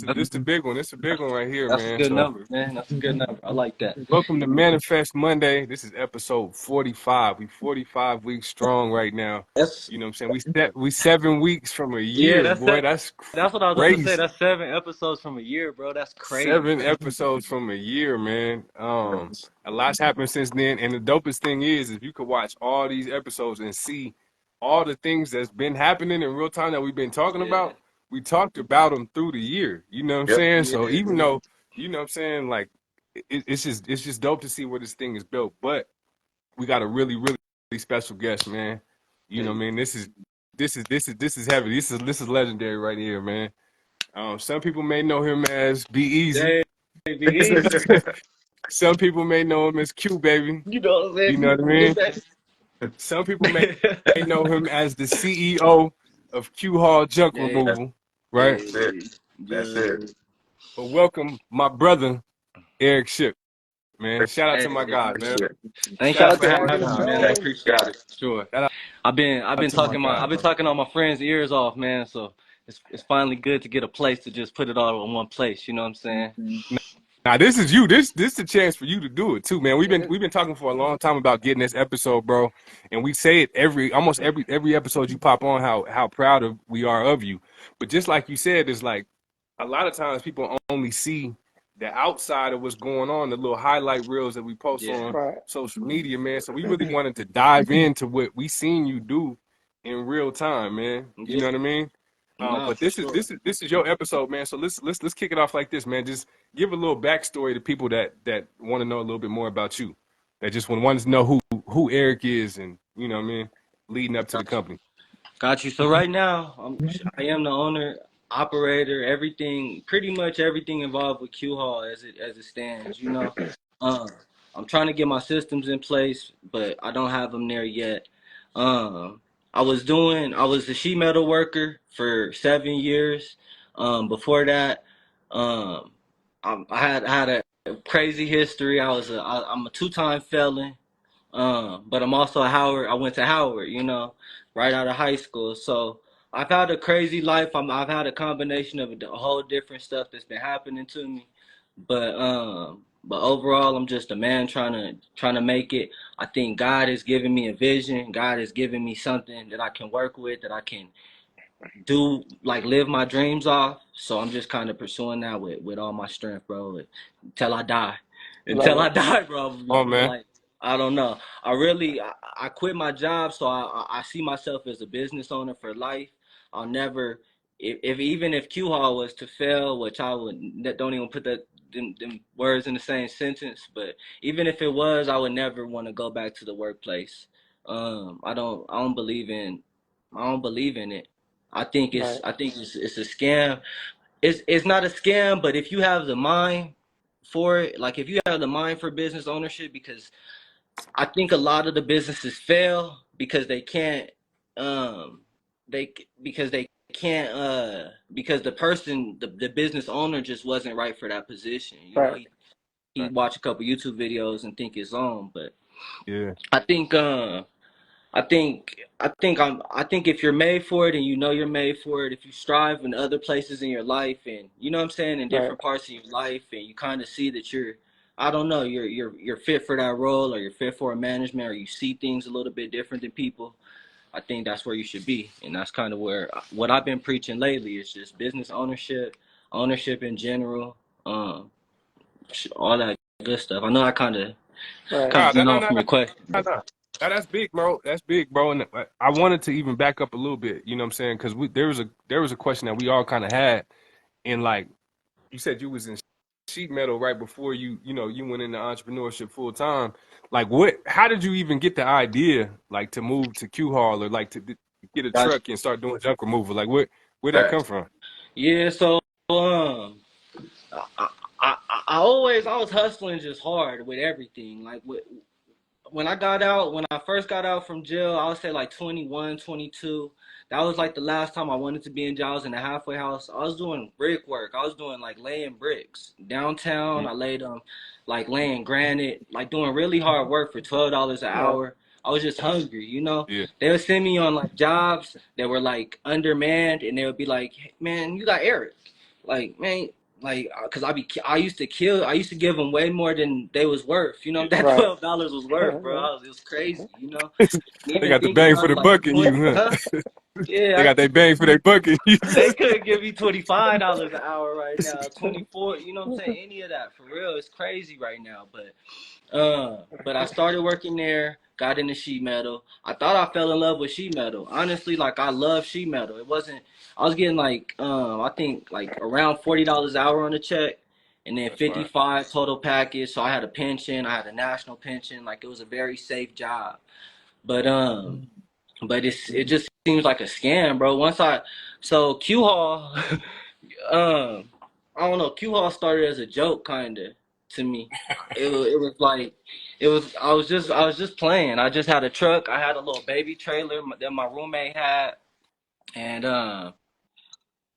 This the big one. This the big one right here, That's a man. good So number, man. That's a good number. I like that. welcome to Manifest Monday. This is episode 45. We 45 weeks strong right now. That's You know what I'm saying? We 7 weeks from a yeah. year, boy. That's That's what I was about to say. crazy. That's 7 episodes from a year, bro. That's crazy. 7 episodes from a year, man. A lot's happened since then. And the dopest thing is if you could watch all these episodes and see all the things that's been happening in real time that we've been talking Yeah. about, we talked about them through the year. You know what I'm saying? So Yeah. even though, you know what I'm saying, like it's just dope to see where this thing is built. But we got a really, really special guest, man. You know what I mean? This is heavy. This is legendary right here, man. Some people may know him as Be Easy. Hey, be easy. Some people may know him as Q, baby. You know what I'm saying? You know what I mean? Some people may know him as the CEO of QHAUL Junk Yeah. Removal, right? That's it. But welcome, my brother, Eriq Shipp, man. Shout out to my guy, man. Thank Shout y'all out for to having my me, guy, man. I appreciate it. Sure. Shout out I've been to my guy, I've been talking all my friends' ears off, man. So it's finally good to get a place to just put it all in one place. You know what I'm saying? Now this is you. This the chance for you to do it too, man. We've been talking for a long time about getting this episode, bro. And we say it almost every episode you pop on how proud we are of you. But just like you said, it's like a lot of times people only see the outside of what's going on, the little highlight reels that we post on social media, man. So we really wanted to dive into what we seen you do in real time, man. You know what I mean? But this is your episode, man. So let's kick it off like this, man. Just give a little backstory to people that want to know a little bit more about you, that just want to know who Eriq is, and you know what I mean, leading up to the company. Got you. So right now, I am the owner, operator, everything, pretty much everything involved with QHAUL as it stands. You know, I'm trying to get my systems in place, but I don't have them there yet. I was the sheet metal worker for 7 years. Before that, I had a crazy history. I'm a 2-time felon. But I'm also a Howard. I went to Howard, you know, right out of high school. So I've had a crazy life. I've had a combination of a whole different stuff that's been happening to me. But overall, I'm just a man trying to make it. I think God has given me a vision. God has given me something that I can work with, that I can do, like live my dreams off. So I'm just kind of pursuing that with all my strength, bro, until I die. Until I die, bro. Oh man. Like, I don't know. I quit my job, so I see myself as a business owner for life. I'll never, even if QHAUL was to fail, which I don't even put them words in the same sentence, but even if it was, I would never want to go back to the workplace. I don't believe in it. I think it's a scam. It's not a scam, but if you have the mind for it, like if you have the mind for business ownership, because I think a lot of the businesses fail because they can't because the business owner just wasn't right for that position. You know, he watch a couple YouTube videos and think it's on, but yeah, I think if you're made for it and you know you're made for it, if you strive in other places in your life and you know what I'm saying, in different parts of your life, and you kind of see that you're fit for that role, or you're fit for a management, or you see things a little bit different than people, I think that's where you should be. And that's kind of what I've been preaching lately is just business ownership in general, all that good stuff. I know I kind of went off from your question. That's big, bro. That's big, bro. And I wanted to even back up a little bit. You know what I'm saying? Because there was a question that we all kind of had, and like you said, you was in sheet metal right before you went into entrepreneurship full time. Like, how did you even get the idea, like, to move to QHAUL, or like to get a truck and start doing junk removal? Like, where'd that come from? Yeah, so I was hustling just hard with everything. Like when I first got out from jail, I would say like 21, 22. That was like the last time I wanted to be in jail. I was in a halfway house. I was doing brick work. I was doing like laying bricks downtown. I laid like laying granite, like doing really hard work for $12 an hour. I was just hungry, you know. Yeah. They would send me on like jobs that were like undermanned, and they would be like, "Hey, man, you got Eriq. like, man, like, cause I used to give them way more than they was worth. You know, that Right. $12 was worth, bro. It was crazy. You know, and They even got the thinking bang of for it, the like the buck in 20, you, huh? huh? They Yeah, got their bang for their buck in you. they could give me $25 an hour right now, 24. You know what I'm saying? Any of that for real? It's crazy right now, but I started working there, got into sheet metal. I thought I fell in love with sheet metal. Honestly, like I love sheet metal. It wasn't. I was getting like I think like around $40 an hour on the check, and then That's fine. 55 total package. So I had a pension. I had a national pension. Like it was a very safe job. But it just seems like a scam, bro. So QHAUL, I don't know. QHAUL started as a joke, kinda, to me. It was like, I was just playing. I just had a truck. I had a little baby trailer that my roommate had, and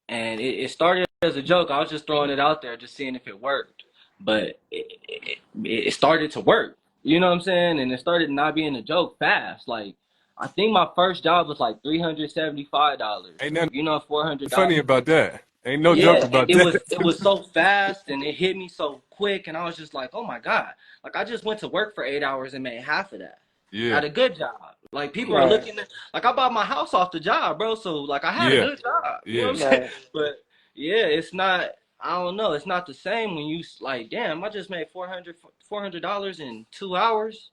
it started as a joke. I was just throwing it out there, just seeing if it worked. But it started to work. You know what I'm saying? And it started not being a joke fast. Like I think my first job was like $375. Ain't nothing You know, $400. funny about that. Ain't no joke Yeah, and about that. it was so fast and it hit me so quick, and I was just like, oh my God. Like I just went to work for 8 hours and made half of that. Yeah, At a good job. Like people are Right. looking at, like I bought my house off the job, bro. So like I had a yeah, good job. You know yeah. what I'm saying? Right. But yeah, it's not, I don't know, it's not the same when you like, damn, I just made $400 in 2 hours,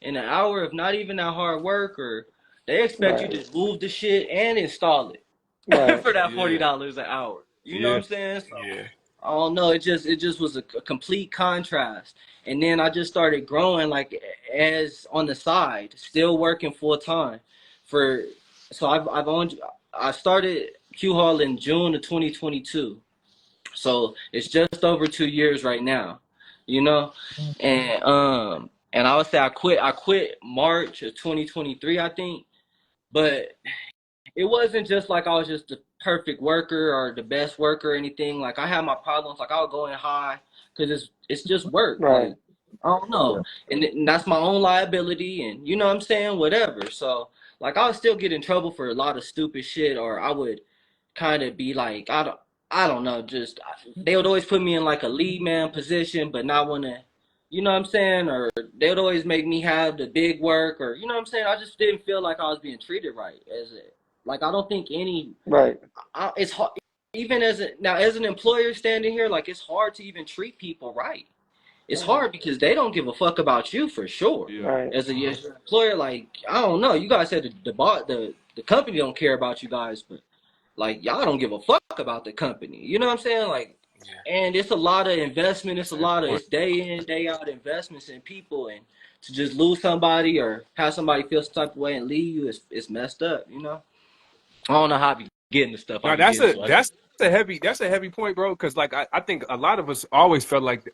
in an hour of not even that hard work, or they expect you Right. to move the shit and install it Right. for that Yeah, $40 an hour. You know what yeah, I'm saying? So yeah. I don't know. It just was a complete contrast. And then I just started growing like as on the side, still working full time. For so I've owned I started QHAUL in June of 2022. So it's just over 2 years right now. You know, and I would say I quit March of 2023, I think. But it wasn't just like I was just the perfect worker or the best worker or anything. Like I had my problems. Like I would go in high because it's just work. Right. Like I don't know, and that's my own liability, and you know what I'm saying, whatever. So like I would still get in trouble for a lot of stupid shit, or I would kind of be like I don't know. Just they would always put me in like a lead man position, but not want to. You know what I'm saying? Or they would always make me have the big work, or you know what I'm saying? I just didn't feel like I was being treated right as it. Like I don't think Right. it's hard, even as an employer standing here, like it's hard to even treat people right. It's hard because they don't give a fuck about you for sure. Yeah. Right. As as an employer, like I don't know, you guys said the company don't care about you guys, but like y'all don't give a fuck about the company. You know what I'm saying? Like, Yeah. and it's a lot of investment. It's a That's lot of important. it's day in day out investments in people, and to just lose somebody or have somebody feel some type of way and leave you, it's messed up. You know. I don't know how I be getting the stuff I No, be getting, so I just that's a heavy point, bro. Because like I think a lot of us always felt like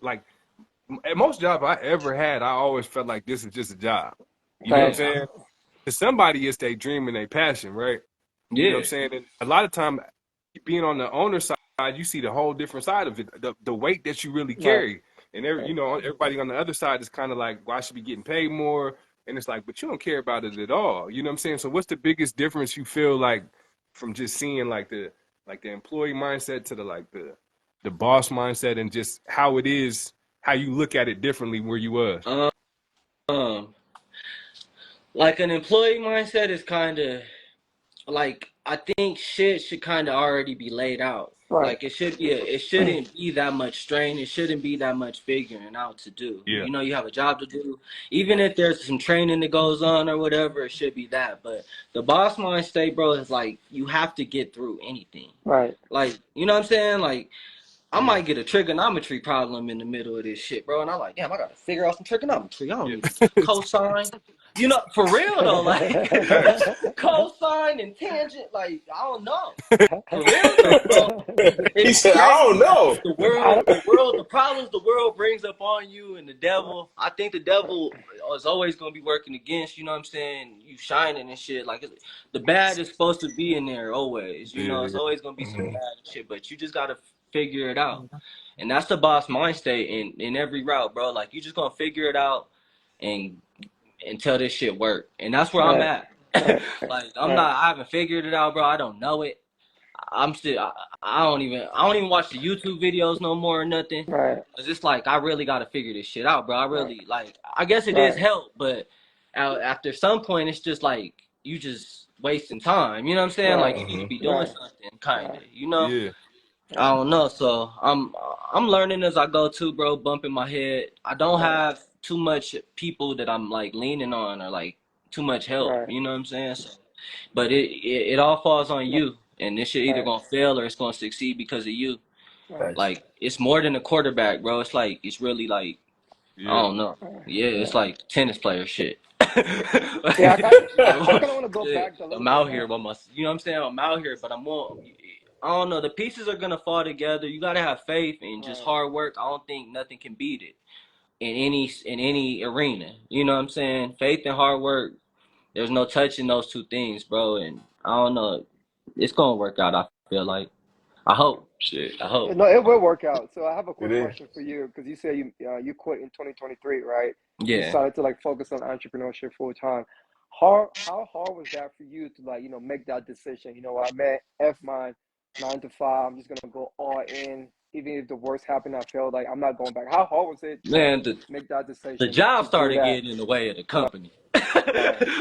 at most jobs I ever had, I always felt like this is just a job. You know what I'm Right. saying? To somebody, it's their dream and their passion, right? You know what I'm yeah, saying? And a lot of time, being on the owner side, you see the whole different side of it, the weight that you really Right. carry. And every, you know, everybody on the other side is kind of like, well, I should be getting paid more. And it's like, but you don't care about it at all. You know what I'm saying? So what's the biggest difference you feel like from just seeing like the employee mindset to the boss mindset and just how it is, how you look at it differently where you was? um, um, like an employee mindset is kind of like I think shit should kind of already be laid out. Right. Like it shouldn't be that much strain. It shouldn't be that much figuring out to do. Yeah. You know, you have a job to do. Even if there's some training that goes on or whatever, it should be that. But the boss mindset, bro, is like you have to get through anything. Right. Like, you know what I'm saying? Like I Yeah. might get a trigonometry problem in the middle of this shit, bro. And I'm like, damn, I gotta figure out some trigonometry. I don't Yeah. need cosine. You know, for real though, like Facts. cosine and tangent, like I don't know. For real though, bro. He It's said, I don't crazy. know. The problems the world brings upon you, and the devil. I think the devil is always gonna be working against. You know what I'm saying? You shining and shit. Like the bad is supposed to be in there always. You know, it's Yeah. always gonna be some bad shit, but you just gotta figure it out. And that's the boss mind state in every route, bro. Like you just gonna figure it out and until this shit work. And that's where I'm Right. at. Right. Like Right. I haven't figured it out, bro. I don't know it. I don't even watch the YouTube videos no more or nothing. Right. Cause it's like I really gotta figure this shit out, bro. I really like. I guess it is Right. help, but after some point, it's just like you just wasting time. You know what I'm saying? Like you need to be doing something, kind of. You know? Yeah. I don't know. So I'm learning as I go too, bro. Bumping my head. I don't have too much people that I'm like leaning on or like too much help. Right. You know what I'm saying? So, but it all falls on you, and this shit either Right. gonna fail or it's gonna succeed because of you. Right. Like it's more than a quarterback, bro. It's like it's really like I Yeah. don't know. Yeah, it's like tennis player shit. Yeah, I kind of want to go Yeah, back a little I'm bit. out here by my, you know what I'm saying? I'm out here, but I don't know. The pieces are gonna fall together. You gotta have faith and just hard work. I don't think nothing can beat it in any arena. You know what I'm saying? Faith and hard work. There's no touching those two things, bro. And I don't know. It's gonna work out. I feel like. I hope. Shit. I hope. No, it will work out. So I have a quick It is. question for you because you said you quit in 2023, right? You Yeah. decided to like focus on entrepreneurship full time. How hard was that for you to like make that decision? You know what, man, F mine 9 to 5. I'm just gonna go all in, even if the worst happened. I felt like I'm not going back. How hard was it to like Man, make that the decision job to do started that? getting in the way of the Right. company.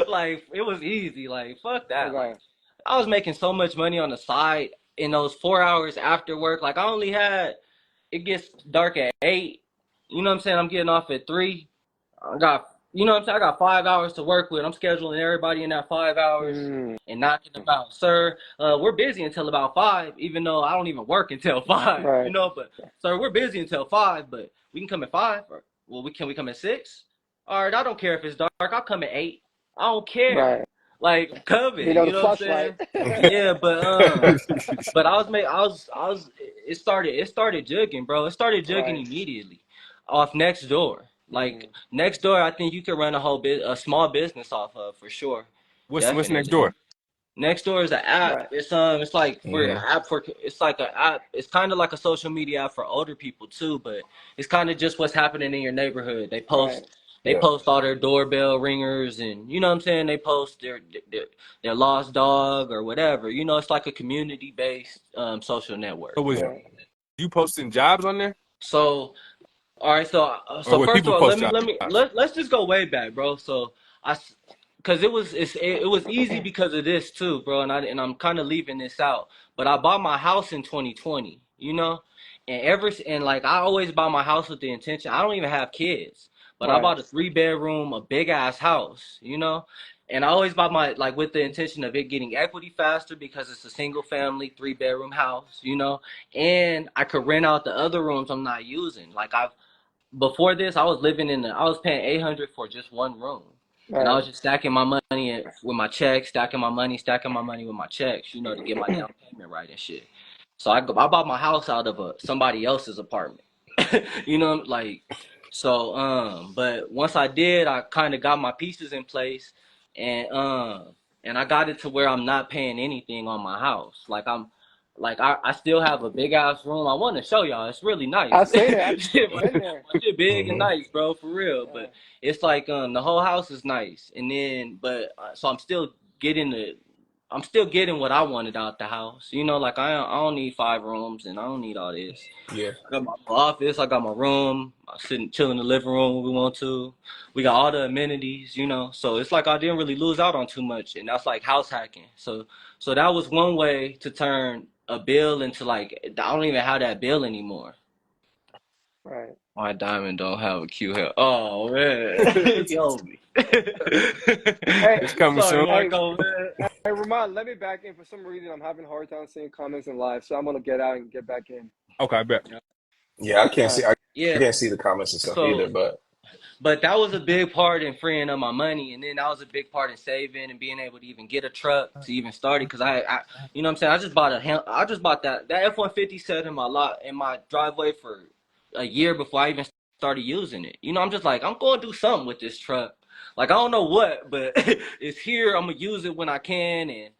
Like it was easy. Like fuck that. Like Okay. I was making so much money on the side in those 4 hours after work. Like I only had it gets dark at 8. You know what I'm saying? I'm getting off at 3. I got you know what I'm saying? I got 5 hours to work with. I'm scheduling everybody in that 5 hours Mm, and knocking them out. Sir, we're busy until about 5, even though I don't even work until 5. You right. know, but sir, we're busy until 5, but we can come at 5. Or, well, we come at 6? All right, I don't care if it's dark. I'll come at 8. I don't care. Right. Like I'm You coming, know you the know what I'm flashlight. saying? Yeah, but I was it started jugging, bro. It started jugging Right. immediately off next door. Like Mm, next door, I think you could run a small business off of for sure. What's next Definitely. door? Next door is an app. right. It's like for an app for it's like an app. It's kind of like a social media app for older people too, but it's kind of just what's happening in your neighborhood. Right. They post all their doorbell ringers and you know what I'm saying. They post their lost dog or whatever. You know, it's like a community based social network. So was Right. you posting jobs on there, So all right, or so would first of people all, post jobs? let's just go way back, bro. So because it was easy because of this too, bro. And I'm kind of leaving this out, but I bought my house in 2020, you know, and like I always buy my house with the intention. I don't even have kids, but I Right. bought a 3 bedroom, a big ass house, you know. And I always buy my like with the intention of it getting equity faster because it's a single family 3 bedroom house, you know, and I could rent out the other rooms I'm not using. Like I've before this, I was paying 800 for just one room, and I Right. was just stacking my money with my checks, stacking my money with my checks, you know, to get my down payment right and shit. So I bought my house out of somebody else's apartment, you know, like so. But once I did, I kind of got my pieces in place, and and I got it to where I'm not paying anything on my house. I still have a big ass room. I want to show y'all. It's really nice. I've seen it. I've Shit, been there. my shit big and nice, bro, for real. Yeah. But it's like the whole house is nice, and then so I'm still getting what I wanted out the house. You know, like I don't need 5 rooms and I don't need all this. Yeah. I got my office, I got my room. I sit and chill in the living room when we want to. We got all the amenities, you know. So it's like I didn't really lose out on too much, and that's like house hacking. So that was one way to turn a bill into like I don't even have that bill anymore. Right. My diamond don't have a QHAUL. Oh man, he owed me. Hey, It's coming Sorry, soon. Marco, man. hey, Ramond, let me back in. For some reason, I'm having a hard time seeing comments in live, so I'm gonna get out and get back in. Okay, I bet. Yeah, I can't All see. right. I Yeah. can't see the comments and stuff either. So, But but that was a big part in freeing up my money, and then that was a big part in saving and being able to even get a truck to even start it. Because you know what I'm saying. I just bought that F-150 set in my lot in my driveway for a year before I even started using it. You know, I'm just like I'm going to do something with this truck. Like I don't know what, but it's here. I'm gonna use it when I can, and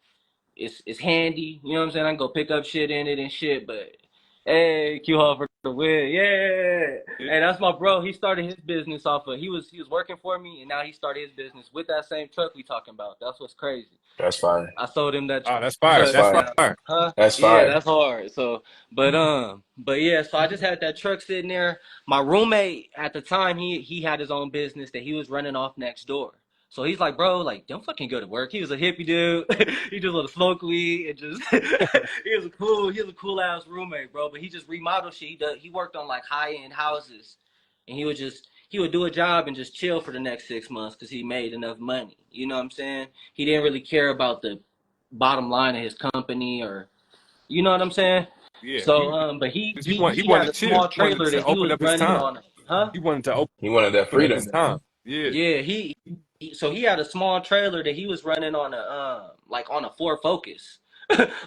it's handy. You know what I'm saying? I can go pick up shit in it and shit, but Hey, QHAUL for the win. Yeah. Hey, that's my bro. He started his business off of he was working for me and now he started his business with that same truck we talking about. That's what's crazy. That's fire. I sold him that Oh, that's fire. That's truck. That's fire. Now, fire. huh? That's Yeah, fire. that's hard. So, but yeah. So I just had that truck sitting there. My roommate at the time, he had his own business that he was running off next door. So he's like, bro, like, don't fucking go to work. He was a hippie dude. He just wanted to smoke weed and just he was a cool ass roommate, bro. But he just remodeled shit. He worked on like high end houses, and he would do a job and just chill for the next 6 months because he made enough money. You know what I'm saying? He didn't really care about the bottom line of his company or you know what I'm saying? Yeah. So but He he had wanted a to chill. small He wanted trailer to that he open was up his running time. on huh? He wanted to open He wanted that up his freedom. time. Yeah. Yeah, so he had a small trailer that he was running on a like on a Ford Focus.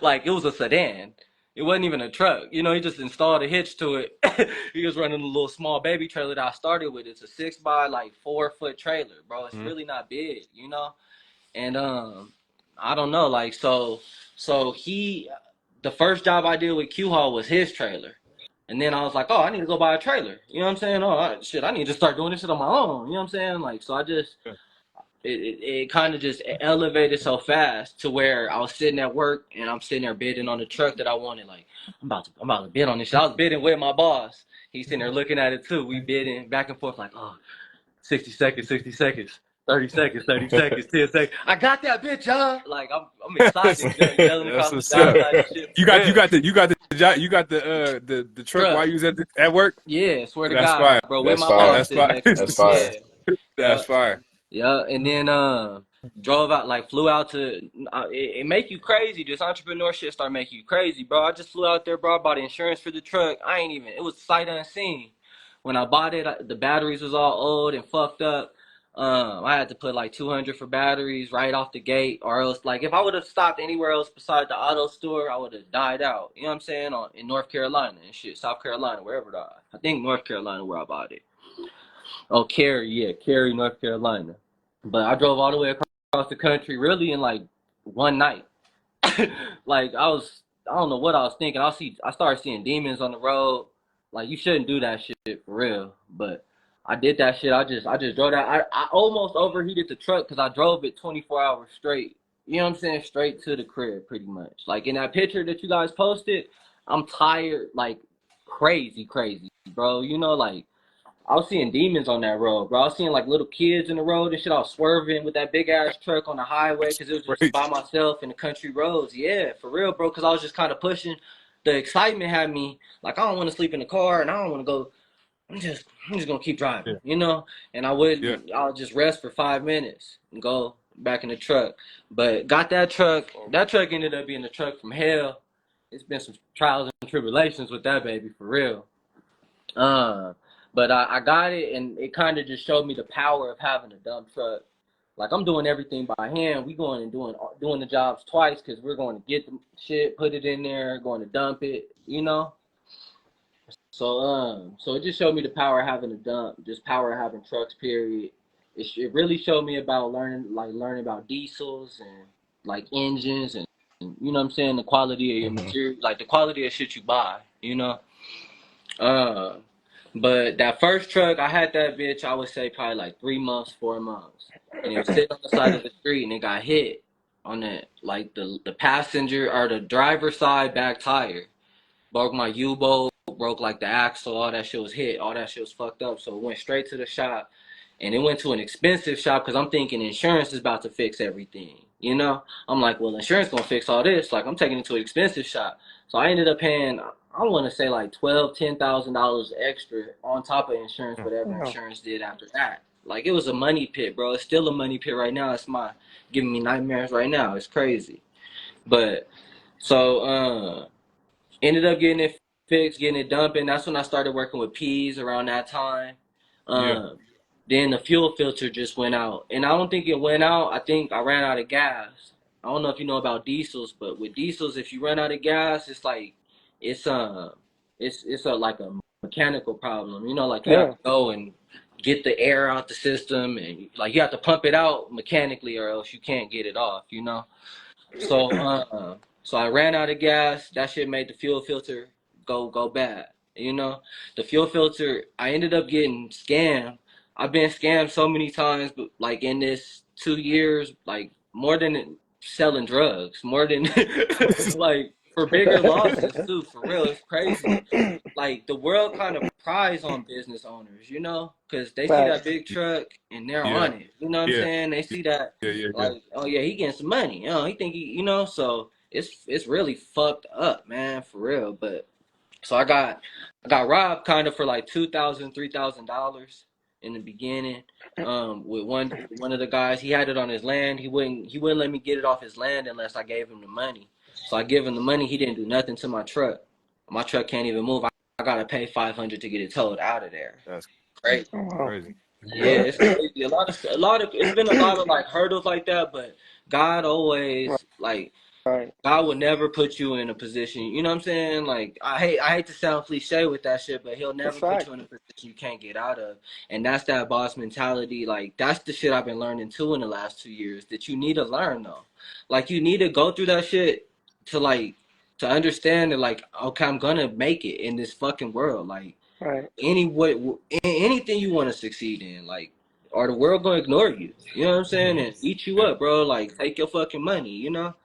Like it was a sedan. It wasn't even a truck. You know, he just installed a hitch to it. He was running a little small baby trailer that I started with. It's a 6 by 4 foot trailer, bro. It's Mhm. really not big, you know? And I don't know, like so he the first job I did with QHAUL was his trailer. And then I was like, oh, I need to go buy a trailer. You know what I'm saying? Shit, I need to start doing this shit on my own. You know what I'm saying? Like, so I just, Yeah. it kind of just elevated so fast to where I was sitting at work and I'm sitting there bidding on the truck that I wanted. Like, I'm about to bid on this shit. I was bidding with my boss. He's sitting there looking at it too. We bidding back and forth like, oh, 60 seconds, 60 seconds. 30 seconds, 30 seconds, 10 seconds. I got that bitch, huh? Like I'm excited, yelling That's across the what's job up. site and shit You for got you real. got the you got the job you got the truck while Truck. you was at work? Yeah, swear to That's God, fire. bro. With That's my Oh, fire. boss that's sitting fire. next to That's me. fire. Yeah. That's Yeah. fire. Yeah. And then drove out like flew out to it make you crazy. This entrepreneurship start making you crazy, bro. I just flew out there, bro. I bought insurance for the truck. I ain't even it was sight unseen. When I bought it, the batteries was all old and fucked up. I had to put like 200 for batteries right off the gate, or else like if I would have stopped anywhere else besides the auto store, I would have died out. You know what I'm saying? In North Carolina and shit, South Carolina, wherever I think North Carolina where I bought it. Oh, Cary, yeah, Cary, North Carolina. But I drove all the way across the country really in like one night. Like I don't know what I was thinking. I started seeing demons on the road. Like you shouldn't do that shit for real. But I did that shit. I just drove that. I almost overheated the truck because I drove it 24 hours straight. You know what I'm saying? Straight to the crib, pretty much. Like in that picture that you guys posted, I'm tired, like crazy, bro. You know, like I was seeing demons on that road, bro. I was seeing like little kids in the road and shit. I was swerving with that big ass truck on the highway because it was just Great. by myself in the country roads. Yeah, for real, bro. Because I was just kind of pushing. The excitement had me like I don't want to sleep in the car and I don't want to go. I'm just gonna keep driving, Yeah. you know. And I Yeah. wouldn't. I'll just rest for 5 minutes and go back in the truck. But got that truck. That truck ended up being a truck from hell. It's been some trials and tribulations with that baby for real. Uh, but I got it, and it kind of just showed me the power of having a dump truck. Like I'm doing everything by hand. We going and doing the jobs twice because we're going to get the shit, put it in there, going to dump it, you know. So it just showed me the power of having a dump, just power of having trucks. Period. It really showed me about learning about diesels and like engines and you know what I'm saying, the quality of your Hmm. material, like the quality of shit you buy, you know. Uh, but that first truck, I had that bitch, I would say probably like 3 months, 4 months. And it was sitting on the side of the street and it got hit on that, like the passenger or the driver's side back tire. Broke my U-bolt, broke like the axle, all that shit was hit, all that shit was fucked up. So it went straight to the shop. And it went to an expensive shop because I'm thinking insurance is about to fix everything. You know? I'm like, well, insurance gonna fix all this. Like I'm taking it to an expensive shop. So I ended up paying I want to say like $10,000 extra on top of insurance, whatever Yeah. insurance did after that. Like it was a money pit, bro. It's still a money pit right now. It's giving me nightmares right now. It's crazy. But so ended up getting it fixed, getting it dumping. That's when I started working with peas around that time. Yeah. Um, then the fuel filter just went out, and I don't think it went out. I think I ran out of gas. I don't know if you know about diesels, but with diesels, if you run out of gas, it's like it's it's a like a mechanical problem. You know, like you have Yeah. to go and get the air out the system, and like you have to pump it out mechanically, or else you can't get it off. So I ran out of gas. That shit made the fuel filter go bad. You know, the fuel filter, I ended up getting scammed. I've been scammed so many times, but like in this 2 years, like more than selling drugs, more than like for bigger losses too. For real, it's crazy. Like the world kind of prides on business owners, you know, because they see that Facts. big truck and they're Yeah, on it. You know what I'm yeah, saying? They see that, yeah. like, oh yeah, he getting some money. You know, he think he, you know, so it's really fucked up, man, for real. But so I got robbed kind of for like $2,000, $3,000 in the beginning. With one of the guys, he had it on his land. He wouldn't let me get it off his land unless I gave him the money. So I give him the money. He didn't do nothing to my truck. My truck can't even move. I gotta pay $500 to get it towed out of there. That's Great. Oh, wow. crazy. Yeah, it's crazy. It's been a lot of like hurdles like that, but God Right. always like Right. God would never put you in a position, you know what I'm saying? Like I hate to sound cliche with that shit, but he'll It's never put fact. you in a position you can't get out of. And that's that boss mentality. Like that's the shit I've been learning too in the last 2 years that you need to learn though. Like you need to go through that shit to like to understand that like, okay, I'm gonna make it in this fucking world. Like Right. anything you want to succeed in, like, or the world gonna ignore you. You know what I'm saying? And eat you Yeah, up, bro. Like take your fucking money, you know?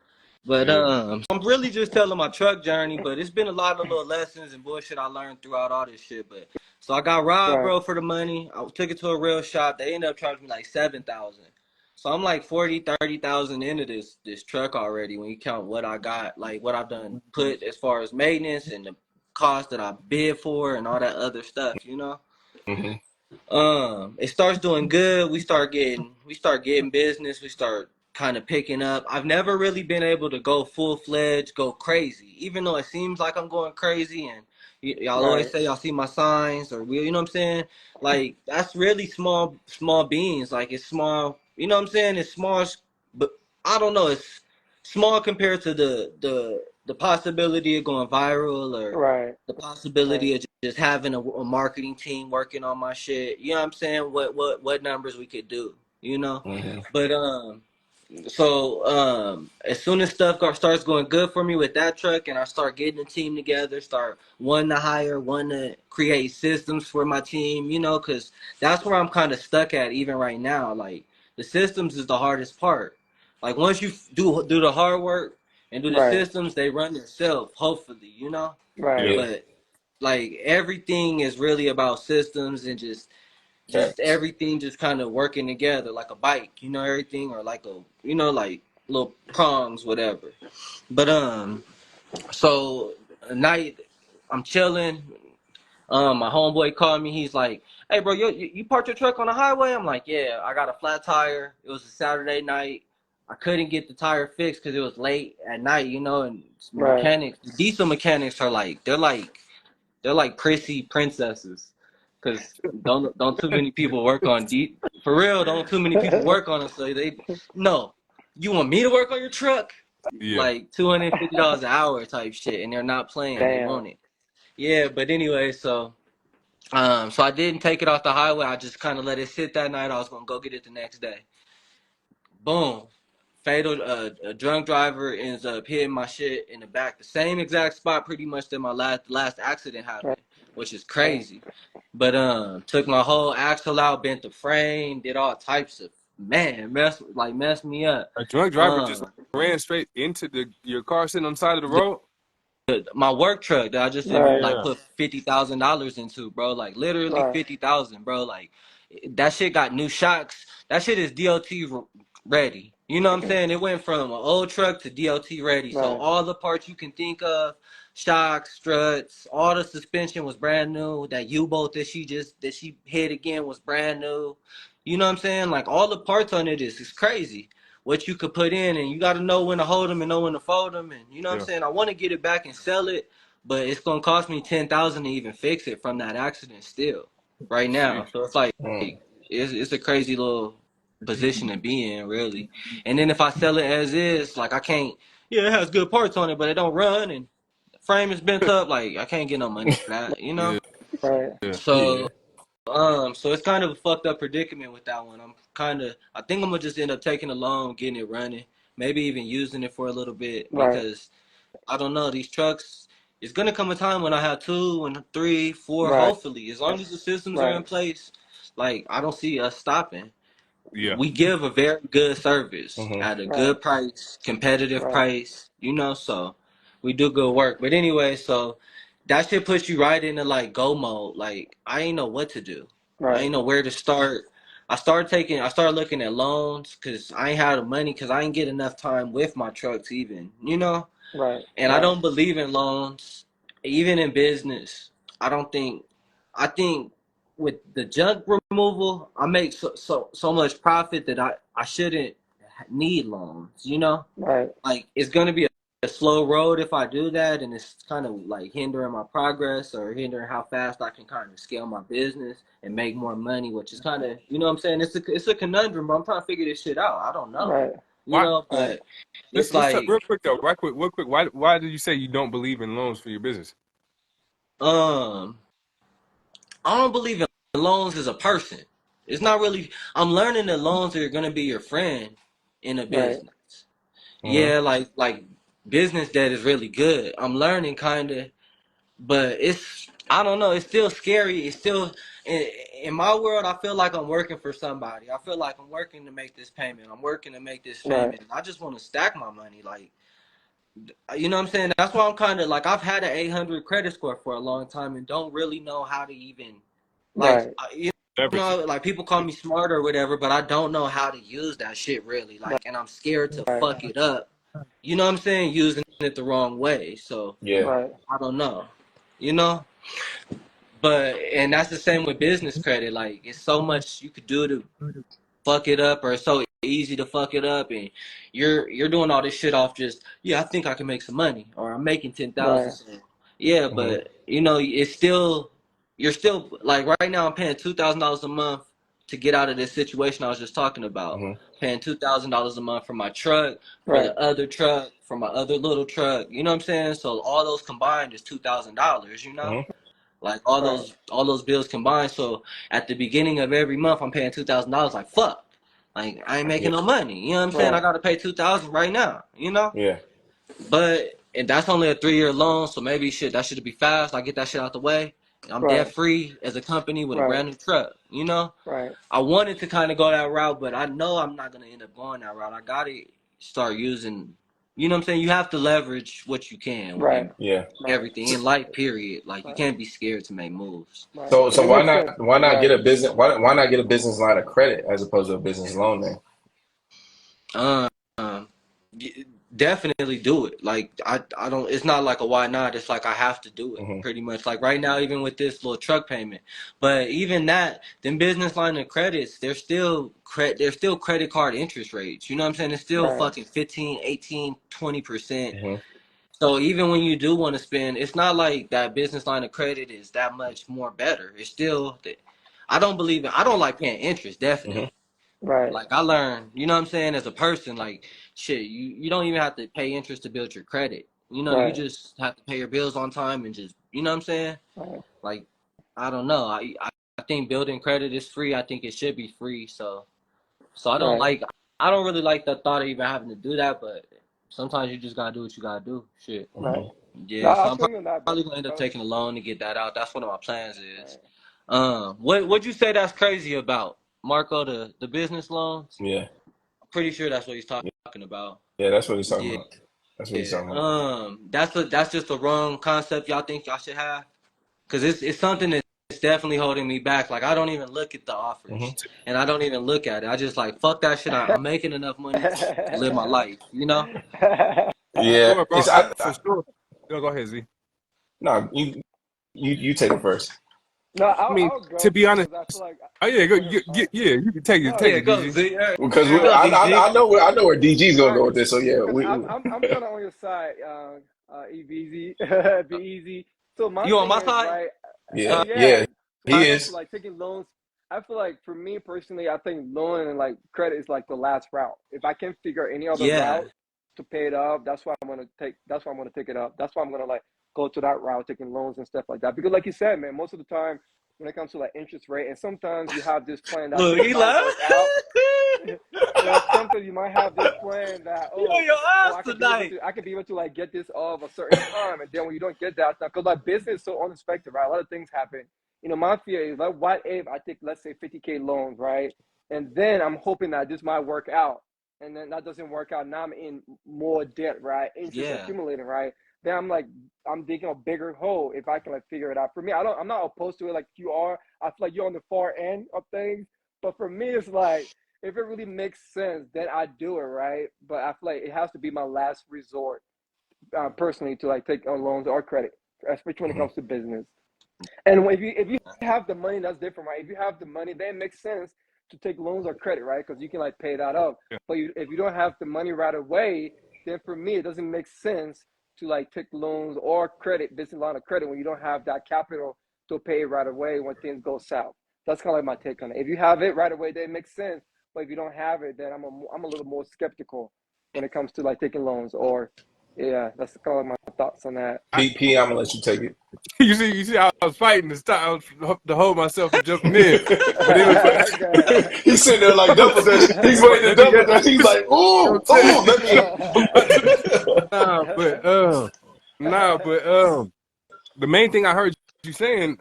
But yeah. I'm really just telling my truck journey, but it's been a lot of little lessons and bullshit I learned throughout all this shit. But so I got robbed, Right. bro, for the money. I took it to a real shop. They ended up charging me like 7,000. So I'm like 40, 30,000 into this truck already when you count what I got, like what I've done put as far as maintenance and the cost that I bid for and all that other stuff, you know? Hmm. It starts doing good. We start getting business. We start kind of picking up. I've never really been able to go full fledged, go crazy, even though it seems like I'm going crazy. And y'all always Right. say y'all see my signs, or you know what I'm saying? Like that's really small beans. Like it's small. You know what I'm saying? It's small, but I don't know. It's small compared to the possibility of going viral or Right. the Right. possibility of just having a marketing team working on my shit. You know what I'm saying? What numbers we could do, you know? Hmm. But as soon as stuff starts going good for me with that truck and I start getting the team together, start one to hire, one to create systems for my team, you know, cuz that's where I'm kind of stuck at even right now. Like the systems is the hardest part. Like once you do the hard work and do the Right. systems, they run themselves, hopefully, you know? Right. Yeah. Yeah. But like everything is really about systems and just Facts. everything just kind of working together like a bike, you know, everything, or like a, you know, like little prongs, whatever. But so at night I'm chilling. My homeboy called me. He's like, "Hey, bro, you parked your truck on the highway?" I'm like, "Yeah, I got a flat tire. It was a Saturday night. I couldn't get the tire fixed because it was late at night, you know." And Right. mechanics, diesel mechanics are like they're like prissy princesses, because don't too many people work on deep for real. Don't too many people work on it, so they no. You want me to work on your truck? Yeah. Like $250 an hour type shit, and they're not playing. They Damn. want it. Yeah, but anyway, so I didn't take it off the highway. I just kind of let it sit that night. I was gonna go get it the next day. Boom. Fatal. A drunk driver ends up hitting my shit in the back, the same exact spot, pretty much that my last accident Right. happened, which is crazy. But took my whole axle out, bent the frame, did all types of messed me up. A drunk driver just Um, ran straight into your car sitting on the side of the the, road. my work truck that I just Right. like Yeah. put $50,000 into, bro. Like literally Right. 50,000, bro. Like that shit got new shocks. That shit is DOT ready. You know what I'm saying? It went from an old truck to DOT ready. So Right. all the parts you can think of, shocks, struts, all the suspension was brand new. That U-bolt that she hit again was brand new. You know what I'm saying? Like all the parts on it is crazy what you could put in, and you got to know when to hold them and know when to fold them, and you know what I'm Yeah. saying. I want to get it back and sell it, but it's gonna cost me 10,000 to even fix it from that accident still right now. Sheesh. So it's like Mm. it's a crazy little position to be in, really. And then if I sell it as is, like I can't. Yeah, it has good parts on it, but it don't run, and the frame is bent up. Like I can't get no money for that, you know. Yeah. Right. Yeah. So Yeah. so it's kind of a fucked up predicament with that one. I think I'm gonna just end up taking a loan, getting it running, maybe even using it for a little bit, Right. because I don't know, these trucks, it's gonna come a time when I have 2 and 3, 4. Right. Hopefully, as long as the systems are in place, like I don't see us stopping. Yeah. We give a very good service at a good price, competitive price, you know, so we do good work. But anyway, so that shit puts you right into like go mode. Like I ain't know what to do. I ain't know where to start. I started looking at loans because I ain't had the money because I ain't get enough time with my truck to even, you know. And I don't believe in loans, even in business. I don't think. I think with the junk removal, I make so much profit that I shouldn't need loans. You know, like it's gonna be a slow road if I do that, and it's kind of like hindering my progress or hindering how fast I can kind of scale my business and make more money, which is kind of, you know what I'm saying? It's a conundrum, but I'm trying to figure this shit out. I don't know, you know, but it's Let's talk like real quick though, real quick. Why did you say you don't believe in loans for your business? I don't believe in loans as a person. It's not really. I'm learning that loans are gonna be your friend in a business. Yeah, like business debt is really good. I'm learning kind of, but it's, I don't know. It's still scary. It's still in my world. I feel like I'm working for somebody. I feel like I'm working to make this payment. I'm working to make this payment. I just want to stack my money. Like, you know what I'm saying? That's why I'm kind of like, I've had an 800 credit score for a long time and don't really know how to even, like, you know, like people call me smart or whatever, but I don't know how to use that shit really. Like, and I'm scared to fuck it up. You know what I'm saying? Using it the wrong way. So I don't know. You know? But and that's the same with business credit. Like it's so much you could do to fuck it up, or it's so easy to fuck it up, and you're doing all this shit off just, yeah, I think I can make some money, or I'm making 10,000. So, yeah, but you know, it's still, you're still like right now I'm paying $2,000 a month to get out of this situation I was just talking about. Paying $2,000 a month for my truck, for the other truck, for my other little truck. You know what I'm saying? So all those combined is $2,000. You know. Like all those bills combined. So at the beginning of every month, I'm paying $2,000. Like fuck, like I ain't making no money. You know what I'm saying? I gotta pay $2,000 right now. You know? Yeah. But and that's only a 3-year loan, so maybe shit that should be fast. I get that shit out the way. I'm debt free as a company with a brand new truck. You know? I wanted to kind of go that route, but I know I'm not gonna end up going that route. I gotta start using. You know what I'm saying? You have to leverage what you can when everything in life, period. Like you can't be scared to make moves. So why not get a business why not get a business line of credit as opposed to a business loan then? Um, definitely do it. Like I don't. It's not like a why not. It's like I have to do it. Pretty much. Like right now, even with this little truck payment. But even that, them business line of credits, they're still credit card interest rates. You know what I'm saying? It's still fucking 15, 18, 20%. So even when you do want to spend, it's not like that business line of credit is that much more better. It's still, I don't believe in. I don't like paying interest. Definitely. Like I learned, you know what I'm saying, as a person, like shit, you don't even have to pay interest to build your credit. You know, you just have to pay your bills on time and just, you know what I'm saying? Like, I don't know. I think building credit is free. I think it should be free. So I don't really like the thought of even having to do that, but sometimes you just gotta do what you gotta do. Shit. Yeah. So I'm probably gonna end up taking a loan to get that out. That's one of my plans is. What'd you say that's crazy about? Marco, the business loans? Yeah. I'm pretty sure that's what he's talking about. Yeah, that's what he's talking about. That's what he's talking about. That's just the wrong concept y'all think y'all should have. Cause it's something that's definitely holding me back. Like I don't even look at the offers, and I don't even look at it. I just like fuck that shit. I'm making enough money to live my life. You know? Yeah. Sure, bro. For sure. No, go ahead, Z. No, you take it first. No, I mean, I'll go to be honest. because I feel like. Oh yeah, go. Yeah, you can take it. No, Take Yeah, it, go DG. Z. Because DG. I know where DG's gonna go with this. So yeah, I'm kind of on your side, EBZ, be easy. So my You on thing my is side? right. yeah, he Kind of is. like taking loans. I feel like for me personally, I think loan and like credit is like the last route. If I can figure any other Yeah. route to pay it off, that's why I'm gonna take. That's why I'm gonna take it up. That's why I'm gonna like go to that route, taking loans and stuff like that. Because like you said, man, most of the time when it comes to like interest rate, and sometimes you have this plan that Look, shit he might left. work out. sometimes you might have this plan that Yo, your ass I could tonight. be able to like get this of a certain time, and then when you don't get that stuff, because like business is so unexpected, right? A lot of things happen. My fear is like, what if I take, let's say, 50K loans, right? And then I'm hoping that this might work out, and then that doesn't work out. Now I'm in more debt, right? Interest accumulating, right? Then I'm digging a bigger hole if I can like figure it out. For me, I'm not opposed to it like you are. I feel like you're on the far end of things, but for me, it's like, if it really makes sense, then I do it, right? But I feel like it has to be my last resort, personally, to like take on loans or credit, especially when it comes to business. And if you have the money, that's different, right? If you have the money, then it makes sense to take loans or credit, right? Because you can like pay that up. Yeah. But if you don't have the money right away, then for me, it doesn't make sense to like take loans or credit, business line of credit, when you don't have that capital to pay right away when things go south. That's kind of like my take on it. If you have it right away, then it makes sense. But if you don't have it, then I'm a little more skeptical when it comes to like taking loans. Or yeah, that's kind of like my thoughts on that. P, I'm gonna let you take it. You see, I was fighting to stop, to hold myself from jumping in, but it was like, He's sitting there like double dutch. He's waiting to double dutch. He's like, ooh, let me. The main thing I heard you saying,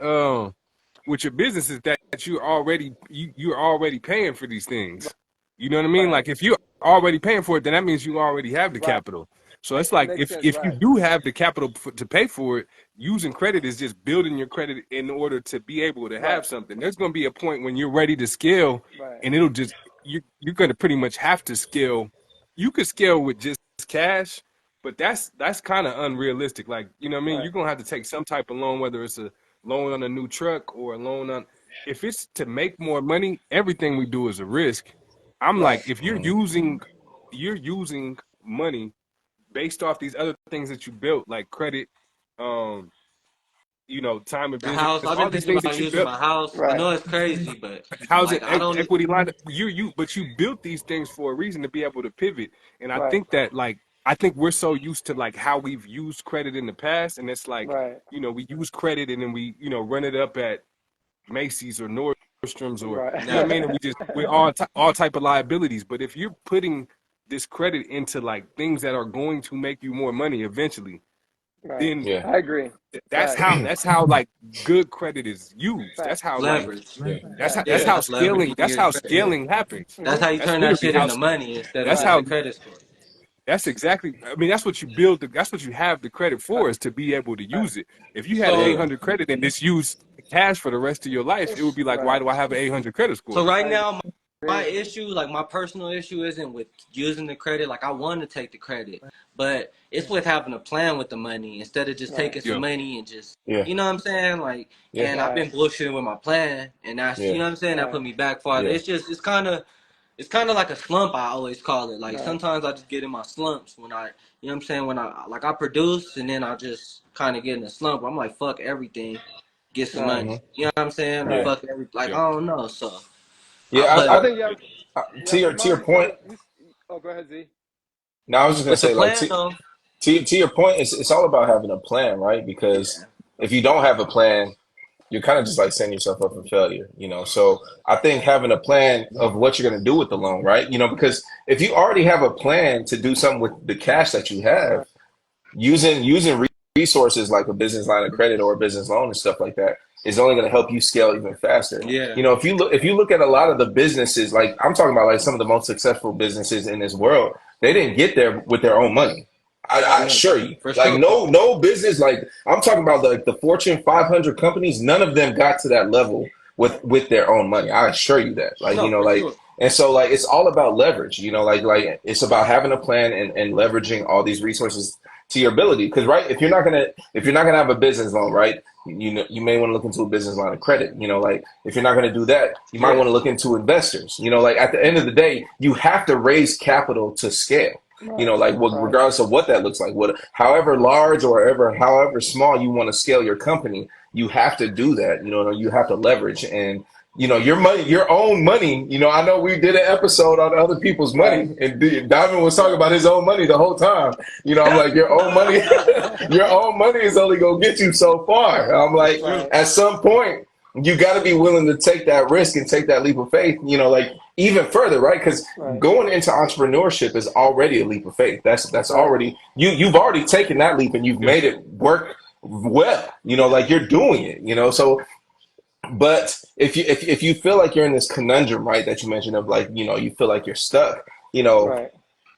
with your business is that you're already paying for these things. You know what I mean? Right. Like if you're already paying for it, then that means you already have the capital. So it's like if you do have the capital to pay for it, using credit is just building your credit in order to be able to have something. There's going to be a point when you're ready to scale, and it'll just you're going to pretty much have to scale. You could scale with just cash, but that's kind of unrealistic. Like, you know what I mean? You're going to have to take some type of loan, whether it's a loan on a new truck or a loan on. If it's to make more money, everything we do is a risk. I'm like, if you're using money based off these other things that you built, like credit, time and The business. house. I've been thinking about using my house. I know it's crazy, but housing, like, I don't. equity line. But you built these things for a reason, to be able to pivot. And I think that I think we're so used to like how we've used credit in the past, and it's like, we use credit and then we, run it up at Macy's or Nordstrom's or you know what I mean, and we're all type of liabilities. But if you're putting this credit into like things that are going to make you more money eventually, then I agree. That's how like good credit is used. That's how leverage. That's how scaling happens. That's how you turn that shit into money instead of the credit score. That's exactly. I mean, that's what you build. That's what you have the credit for, is to be able to use it. If you had 800 credit and just used cash for the rest of your life, it would be like, why do I have an 800 credit score? So right now, my issue, like my personal issue, isn't with using the credit. Like I want to take the credit, but it's with having a plan with the money instead of just taking some money and just, you know what I'm saying? Like, and I've been bullshitting with my plan, and that's, you know what I'm saying? That put me back farther. It's kind of like a slump, I always call it. Like sometimes I just get in my slumps when I, you know what I'm saying? When I produce and then I just kind of get in a slump where I'm like, fuck everything, get some money. You know what I'm saying? Fuck everything. Like, I don't know. So. I think to your point. Oh, go ahead, Z. No, I was just gonna say, like, to your point, it's all about having a plan, right? Because if you don't have a plan, you're kind of just like setting yourself up for failure, So I think having a plan of what you're gonna do with the loan, right? Because if you already have a plan to do something with the cash that you have, using resources like a business line of credit or a business loan and stuff like that is only going to help you scale even faster. If you look at a lot of the businesses, like I'm talking about like some of the most successful businesses in this world, they didn't get there with their own money. I assure you. Like no business, like I'm talking about the Fortune 500 companies, none of them got to that level with their own money. I assure you that. And so like it's all about leverage, like it's about having a plan and leveraging all these resources to your ability. Because if you're not gonna have a business loan, right? You may want to look into a business line of credit. Like if you're not going to do that, you might want to look into investors. Like at the end of the day, you have to raise capital to scale. Regardless of what that looks like, however large or however small you want to scale your company, you have to do that. You have to leverage and your money, your own money. I know we did an episode on other people's money, and Diamond was talking about his own money the whole time. I'm like, your own money is only gonna get you so far. I'm like, at some point, you got to be willing to take that risk and take that leap of faith, you know, like even further, right? Because going into entrepreneurship is already a leap of faith. That's already you've already taken that leap and you've made it work well, you know, like you're doing it, you know. So but if you feel like you're in this conundrum, right, that you mentioned of like, you know, you feel like you're stuck, you know,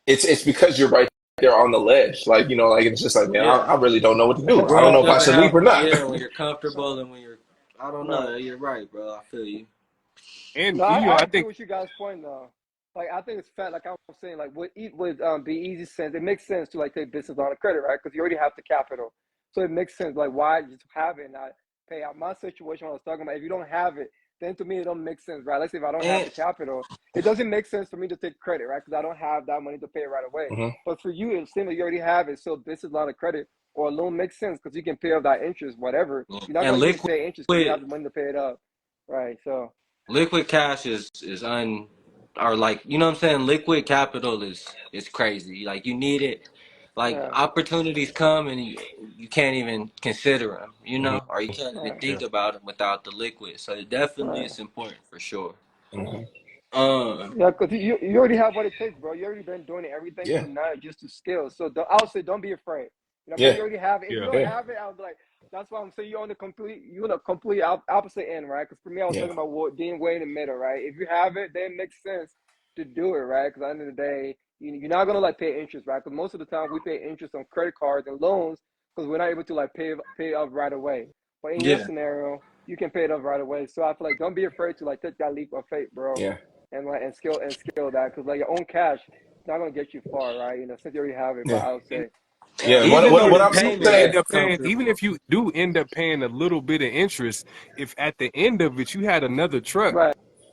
it's because you're right there on the ledge. Like, you know, like it's just like, man, I really don't know what to do. I don't know if I should leap or not. Yeah, when you're comfortable and when you're, I don't know. You're right, bro. I feel you. And no, you know, I I agree think with you guys' point though. Like I think it's fat. Like I was saying, like would be easy sense. It makes sense to like take business on a credit, right? Because you already have the capital, so it makes sense. Like why just have it and not pay out? My situation, what I was talking about, if you don't have it, then to me it don't make sense, right? Let's say if I don't have the capital, it doesn't make sense for me to take credit, right? Because I don't have that money to pay it right away. Mm-hmm. But for you, it seems like you already have it, so business line of credit or a loan makes sense because you can pay off that interest, whatever. You're not going to need to pay interest because you have the money to pay it up, right? So. Liquid cash is or like, you know what I'm saying? Liquid capital is crazy. Like you need it. Like opportunities come and you can't even consider them, you know, or you can't even think about them without the liquid. So it definitely is important for sure. Yeah, because you already have what it takes, bro. You already been doing everything, so now it's just a skill. So I would say don't be afraid. You know, you already have it. If you don't have it, I would be like, that's why I'm saying you're on the complete opposite end, right? Because for me, I was talking about being way in the middle, right? If you have it, then it makes sense to do it, right? Because at the end of the day, you're not gonna like pay interest, right? Because most of the time we pay interest on credit cards and loans because we're not able to like pay up right away. But in your scenario, you can pay it up right away. So I feel like don't be afraid to like take that leap of faith, bro. Yeah. And scale that because like your own cash is not gonna get you far, right? You know, since you already have it. But I would say, what I'm saying, even if you do end up paying a little bit of interest, if at the end of it you had another truck,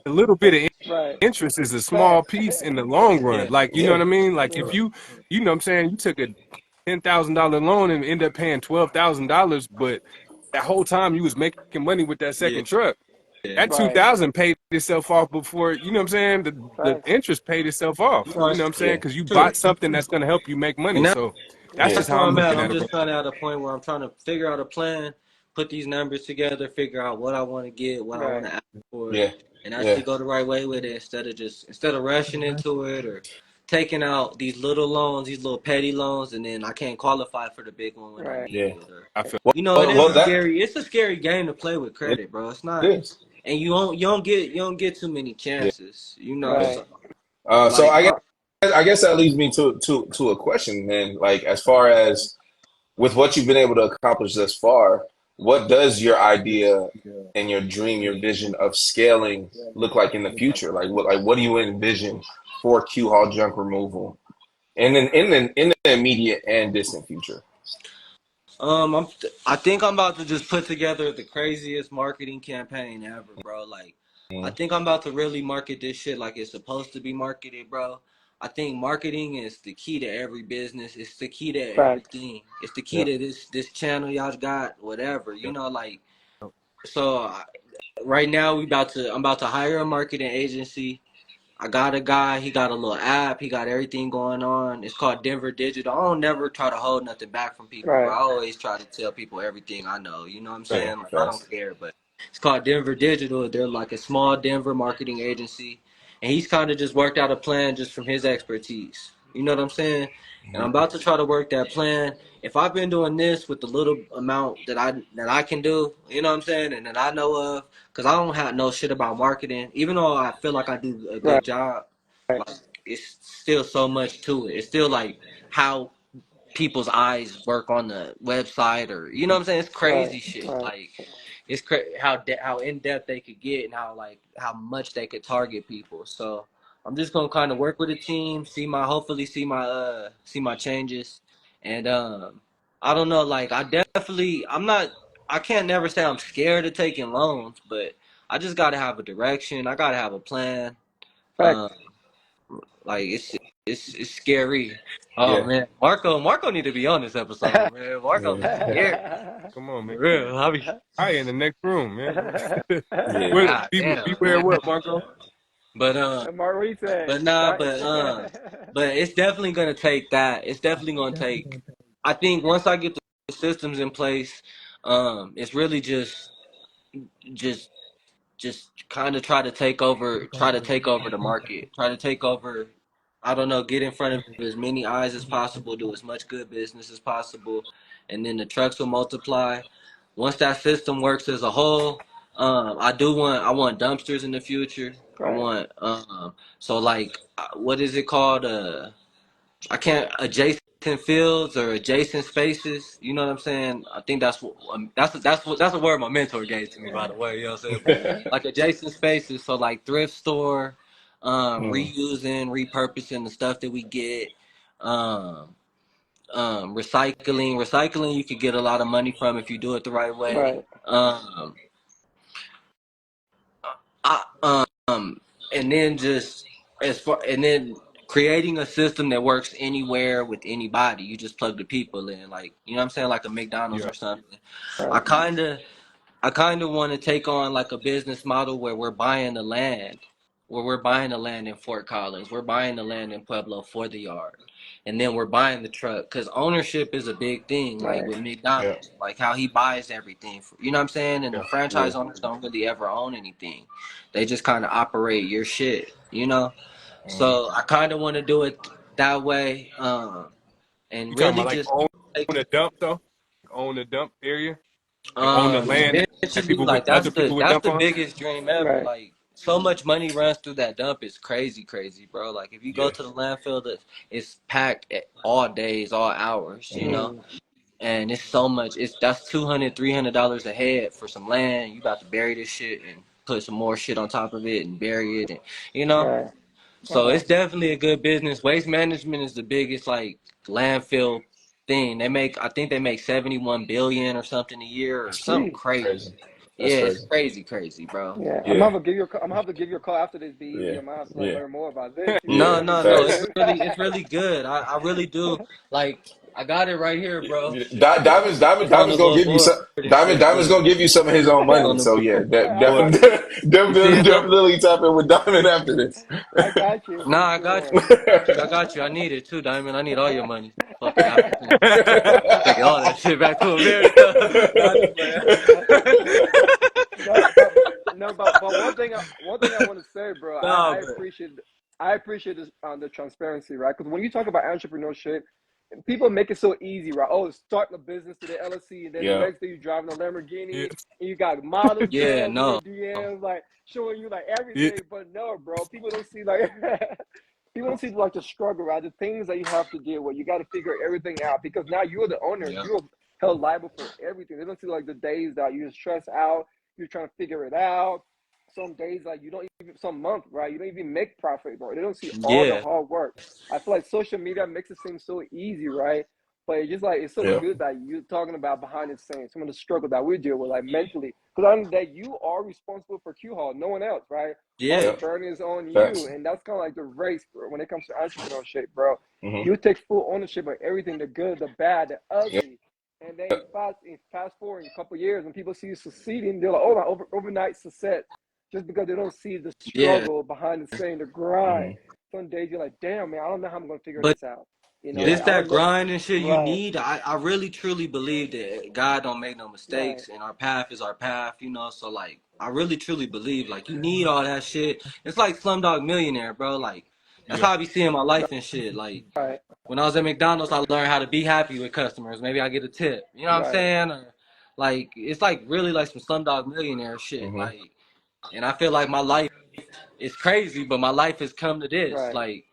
a little bit of interest is a small piece in the long run. Like, you know what I mean? Like if you know what I'm saying, you took a $10,000 loan and end up paying $12,000, but that whole time you was making money with that second truck. That 2,000 paid itself off before, you know what I'm saying? The interest paid itself off. You know what I'm saying? Because you bought something that's going to help you make money. So that's just how I'm looking at it. I'm just trying to at a point where I'm trying to figure out a plan, put these numbers together, figure out what I want to get, what I want to ask for, and actually go the right way with it instead of rushing into it or taking out these little loans, these little petty loans, and then I can't qualify for the big one when I need it. Or, I feel you know, it is scary. It's a scary game to play with credit, bro. It's not. And you don't get too many chances, you know. So I guess that leads me to a question, man. Like as far as with what you've been able to accomplish thus far, what does your idea and your dream, your vision of scaling look like in the future? Like what do you envision for QHAUL junk removal, and then in the immediate and distant future? I think I'm about to just put together the craziest marketing campaign ever, bro. Like, I think I'm about to really market this shit like it's supposed to be marketed, bro. I think marketing is the key to every business. It's the key to everything. It's the key to this channel y'all got, whatever. You know, like, so right now I'm about to hire a marketing agency. I got a guy, he got a little app, he got everything going on. It's called Denver Digital. I don't never try to hold nothing back from people, bro. I always try to tell people everything I know. You know what I'm saying? Like, I don't care, but it's called Denver Digital. They're like a small Denver marketing agency. And he's kind of just worked out a plan just from his expertise. You know what I'm saying? And I'm about to try to work that plan. If I've been doing this with the little amount that I can do, you know what I'm saying, and that I know of, because I don't have no shit about marketing. Even though I feel like I do a good job, like it's still so much to it. It's still like how people's eyes work on the website, or you know what I'm saying. It's crazy shit. Like it's how in depth they could get and how much they could target people. So I'm just gonna kind of work with the team, hopefully see my changes, and I don't know. Like I can't never say I'm scared of taking loans, but I just gotta have a direction. I gotta have a plan. Like it's scary. Oh man, Marco need to be on this episode, man. Marco scared. Come on, man. Real, I'll be in the next room, man. Beware what, Marco? But it's definitely gonna take that. It's definitely gonna take. I think once I get the systems in place, it's really just just kind of try to take over the market, try to take over, I don't know, get in front of as many eyes as possible, do as much good business as possible, and then the trucks will multiply. Once that system works as a whole, I want dumpsters in the future. I Right. want so like what is it called? I can't adjacent fields or adjacent spaces. You know what I'm saying? I think that's a word my mentor gave to me, by the way. You know what I'm saying? But like adjacent spaces, so like thrift store, reusing, repurposing the stuff that we get, recycling. You could get a lot of money from if you do it the right way. Right. And then just and then creating a system that works anywhere with anybody. You just plug the people in, like, you know what I'm saying, like a McDonald's or something. I Right. kind of want to take on like a business model where we're buying the land, in Fort Collins, we're buying the land in Pueblo for the yard, and then we're buying the truck, because ownership is a big thing. Like Right. with McDonald's, like how he buys everything, you know what I'm saying? And the franchise Yeah. owners don't really ever own anything. They just kind of operate your shit, you know? So I kind of want to do it that way, and You talking really about like just own take, the dump though? Own the dump area? Like own the land that eventually, people like would other people would that's dump the on? biggest dream ever. Right. Like so much money runs through that dump, it's crazy, bro. Like if you go Yeah. to the landfill, it's packed at all days, all hours, you know. And it's so much. That's $200-$300 a head for some land. You about to bury this shit and put some more shit on top of it and bury it, and you know. Right. So Wow. it's definitely a good business. Waste management is the biggest like landfill thing. I think they make 71 billion or something a year or something Jeez. crazy. Crazy. That's Yeah, it's crazy. crazy, bro. Yeah, Yeah. I'm gonna have to give you a call after this, BZ. Yeah. I might have to like Yeah. learn more about this. You know, No, Yeah. this is no. Facts. It's really good. I really do. Like I got it right here, bro. It's on Diamond's the gonna little give you board some. and shit. Diamond's Look, gonna give you some of his own it's money. on the So yeah, I got you. You see it though? definitely tap in with Diamond after this. I got you Nah, for I got sure. you. I got you. I need it too, Diamond. I need all your money. Fucking Africans. Taking all that shit back to America. Nah, just playing. No, but no, but one thing I want to say, bro, No, I appreciate this the transparency, right? Because when you talk about entrepreneurship, people make it so easy, right? Oh, starting a business to the LLC, and then the Yeah. next day you're driving a Lamborghini, Yeah. and you got model yeah, girls in your no. DMs, like showing you like Yeah. everything. But no, bro, people don't see like people don't see like the struggle, right? The things that you have to deal with. You got to figure everything out because now you're the owner. Yeah. You're held liable for everything. They don't see like the days that you're stressed out. You're trying to figure it out. Some days like you don't even some month, right? You don't even make profit, bro. They don't see all the Yeah. hard work. I feel like social media makes it seem so easy, right? But it's just like it's so Yeah. good that you're talking about behind the scenes, some of the struggle that we deal with, like mentally. Because I know that you are responsible for QHAUL, no one else, right? All the Yeah. Yeah. burden is on you, Facts. and that's kind of like the race, bro. When it comes to entrepreneurship, bro, Hmm. you take full ownership of everything, the good, the bad, the Yeah. ugly. And then fast forward in a couple of years, when people see you succeeding, they're like, "Oh, my overnight success," just because they don't see the Yeah. struggle behind the scene, the grind. Hmm. Some days you're like, "Damn, man, I don't know how I'm gonna figure But this out." Yeah. Like this I that don't know. grind and shit you Right, need. I really truly believe that God don't make no right, mistakes, and our path is our path, you know. So like I really truly believe like you need all that shit. It's like Slumdog Millionaire, bro. Like that's Yeah. how I be seeing my life and shit. Like right, when I was at McDonald's, I learned how to be happy with customers. Maybe I get a tip. You know what I'm right, saying? Or, like it's like really like some Slumdog Millionaire shit. Hmm. Like, and I feel like my life is crazy, but my life has come to this. right, Like,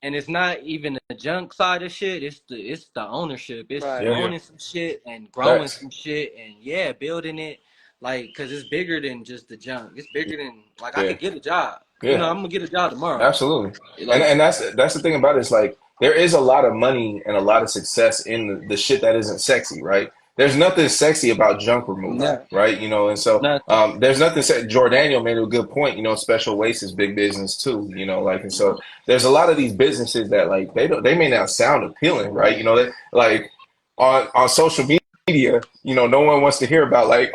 and it's not even the junk side of shit. It's the ownership. It's right, Yeah. Yeah. owning some shit and growing Facts. some shit and yeah, building it. Like, cause it's bigger than just the junk. It's bigger than like I Yeah. could get a job. You know, Yeah. I'm gonna get a job tomorrow. Absolutely. Like, And that's the thing about it. Is like there is a lot of money and a lot of success in the shit that isn't sexy, right? There's nothing sexy about junk removal, nothing, right, right? You know, and so nothing. there's nothing. Jordaniel made a good point. You know, special waste is big business too. You know, like and so there's a lot of these businesses that like they may not sound appealing, right? right, You know, that like on social media, you know, no one wants to hear about like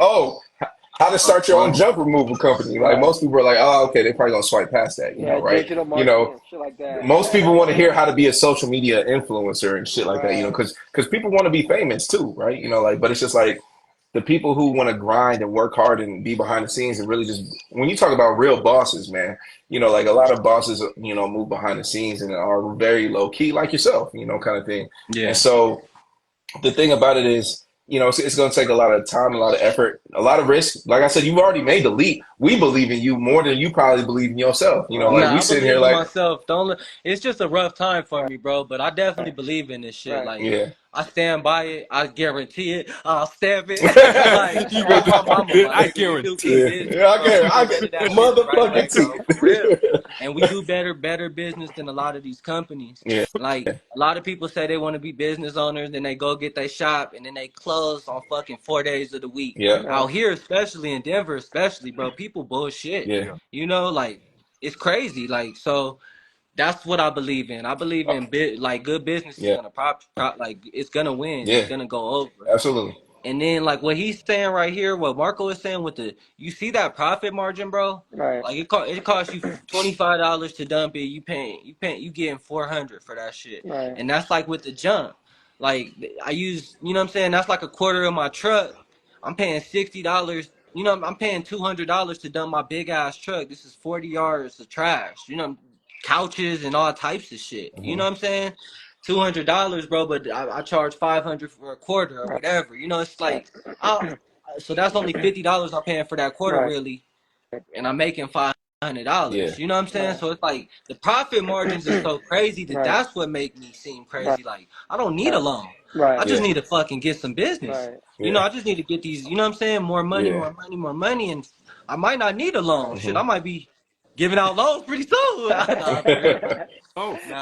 how to start your own junk removal company. Like right. most people are like, oh, okay, they probably gonna swipe past that, you Yeah, know, right? digital You know, marketing, shit like that. most people want to hear how to be a social media influencer and shit like that, you know, Right, because people want to be famous too, right? You know, like, but it's just like the people who want to grind and work hard and be behind the scenes and really just, when you talk about real bosses, man, you know, like a lot of bosses, you know, move behind the scenes and are very low key, like yourself, you know, kind of thing. Yeah. And so the thing about it is, you know, it's going to take a lot of time, a lot of effort, a lot of risk. Like I said, you've already made the leap. We believe in you more than you probably believe in yourself. You know, like we sitting here like myself. It's just a rough time for me, bro. But I definitely believe in this shit. Like, I stand by it. I guarantee it. I'll stamp it. Like, my mama, I guarantee it. I get motherfucking teeth. For real. And we do better business than a lot of these companies. Yeah. Like, a lot of people say they want to be business owners, then they go get their shop, and then they close on fucking 4 days of the week. Yeah. Out here, especially in Denver, bro, people bullshit. Yeah. You know, like, it's crazy. Like, so that's what I believe in. I believe in good business is gonna like it's gonna win. Yeah. It's gonna go over. Absolutely. And then like what he's saying right here, what Marco is saying with you see that profit margin, bro? Right. Like it costs you $25 to dump it. You getting $400 for that shit. Right. And that's like with the jump. Like I use, you know what I'm saying? That's like a quarter of my truck. I'm paying $60. You know, I'm paying $200 to dump my big ass truck. This is 40 yards of trash. You know, couches and all types of shit. You know what I'm saying? $200, bro, but I charge $500 for a quarter or whatever. You know, it's like, so that's only $50 I'm paying for that quarter, really, and I'm making $500. Yeah. You know what I'm saying? So it's like the profit margins are so crazy that that's what make me seem crazy. Like I don't need a loan. I just need to fucking get some business. You know, I just need to get these. You know what I'm saying? More money, more money, and I might not need a loan. Shit, I might be giving out loans pretty soon.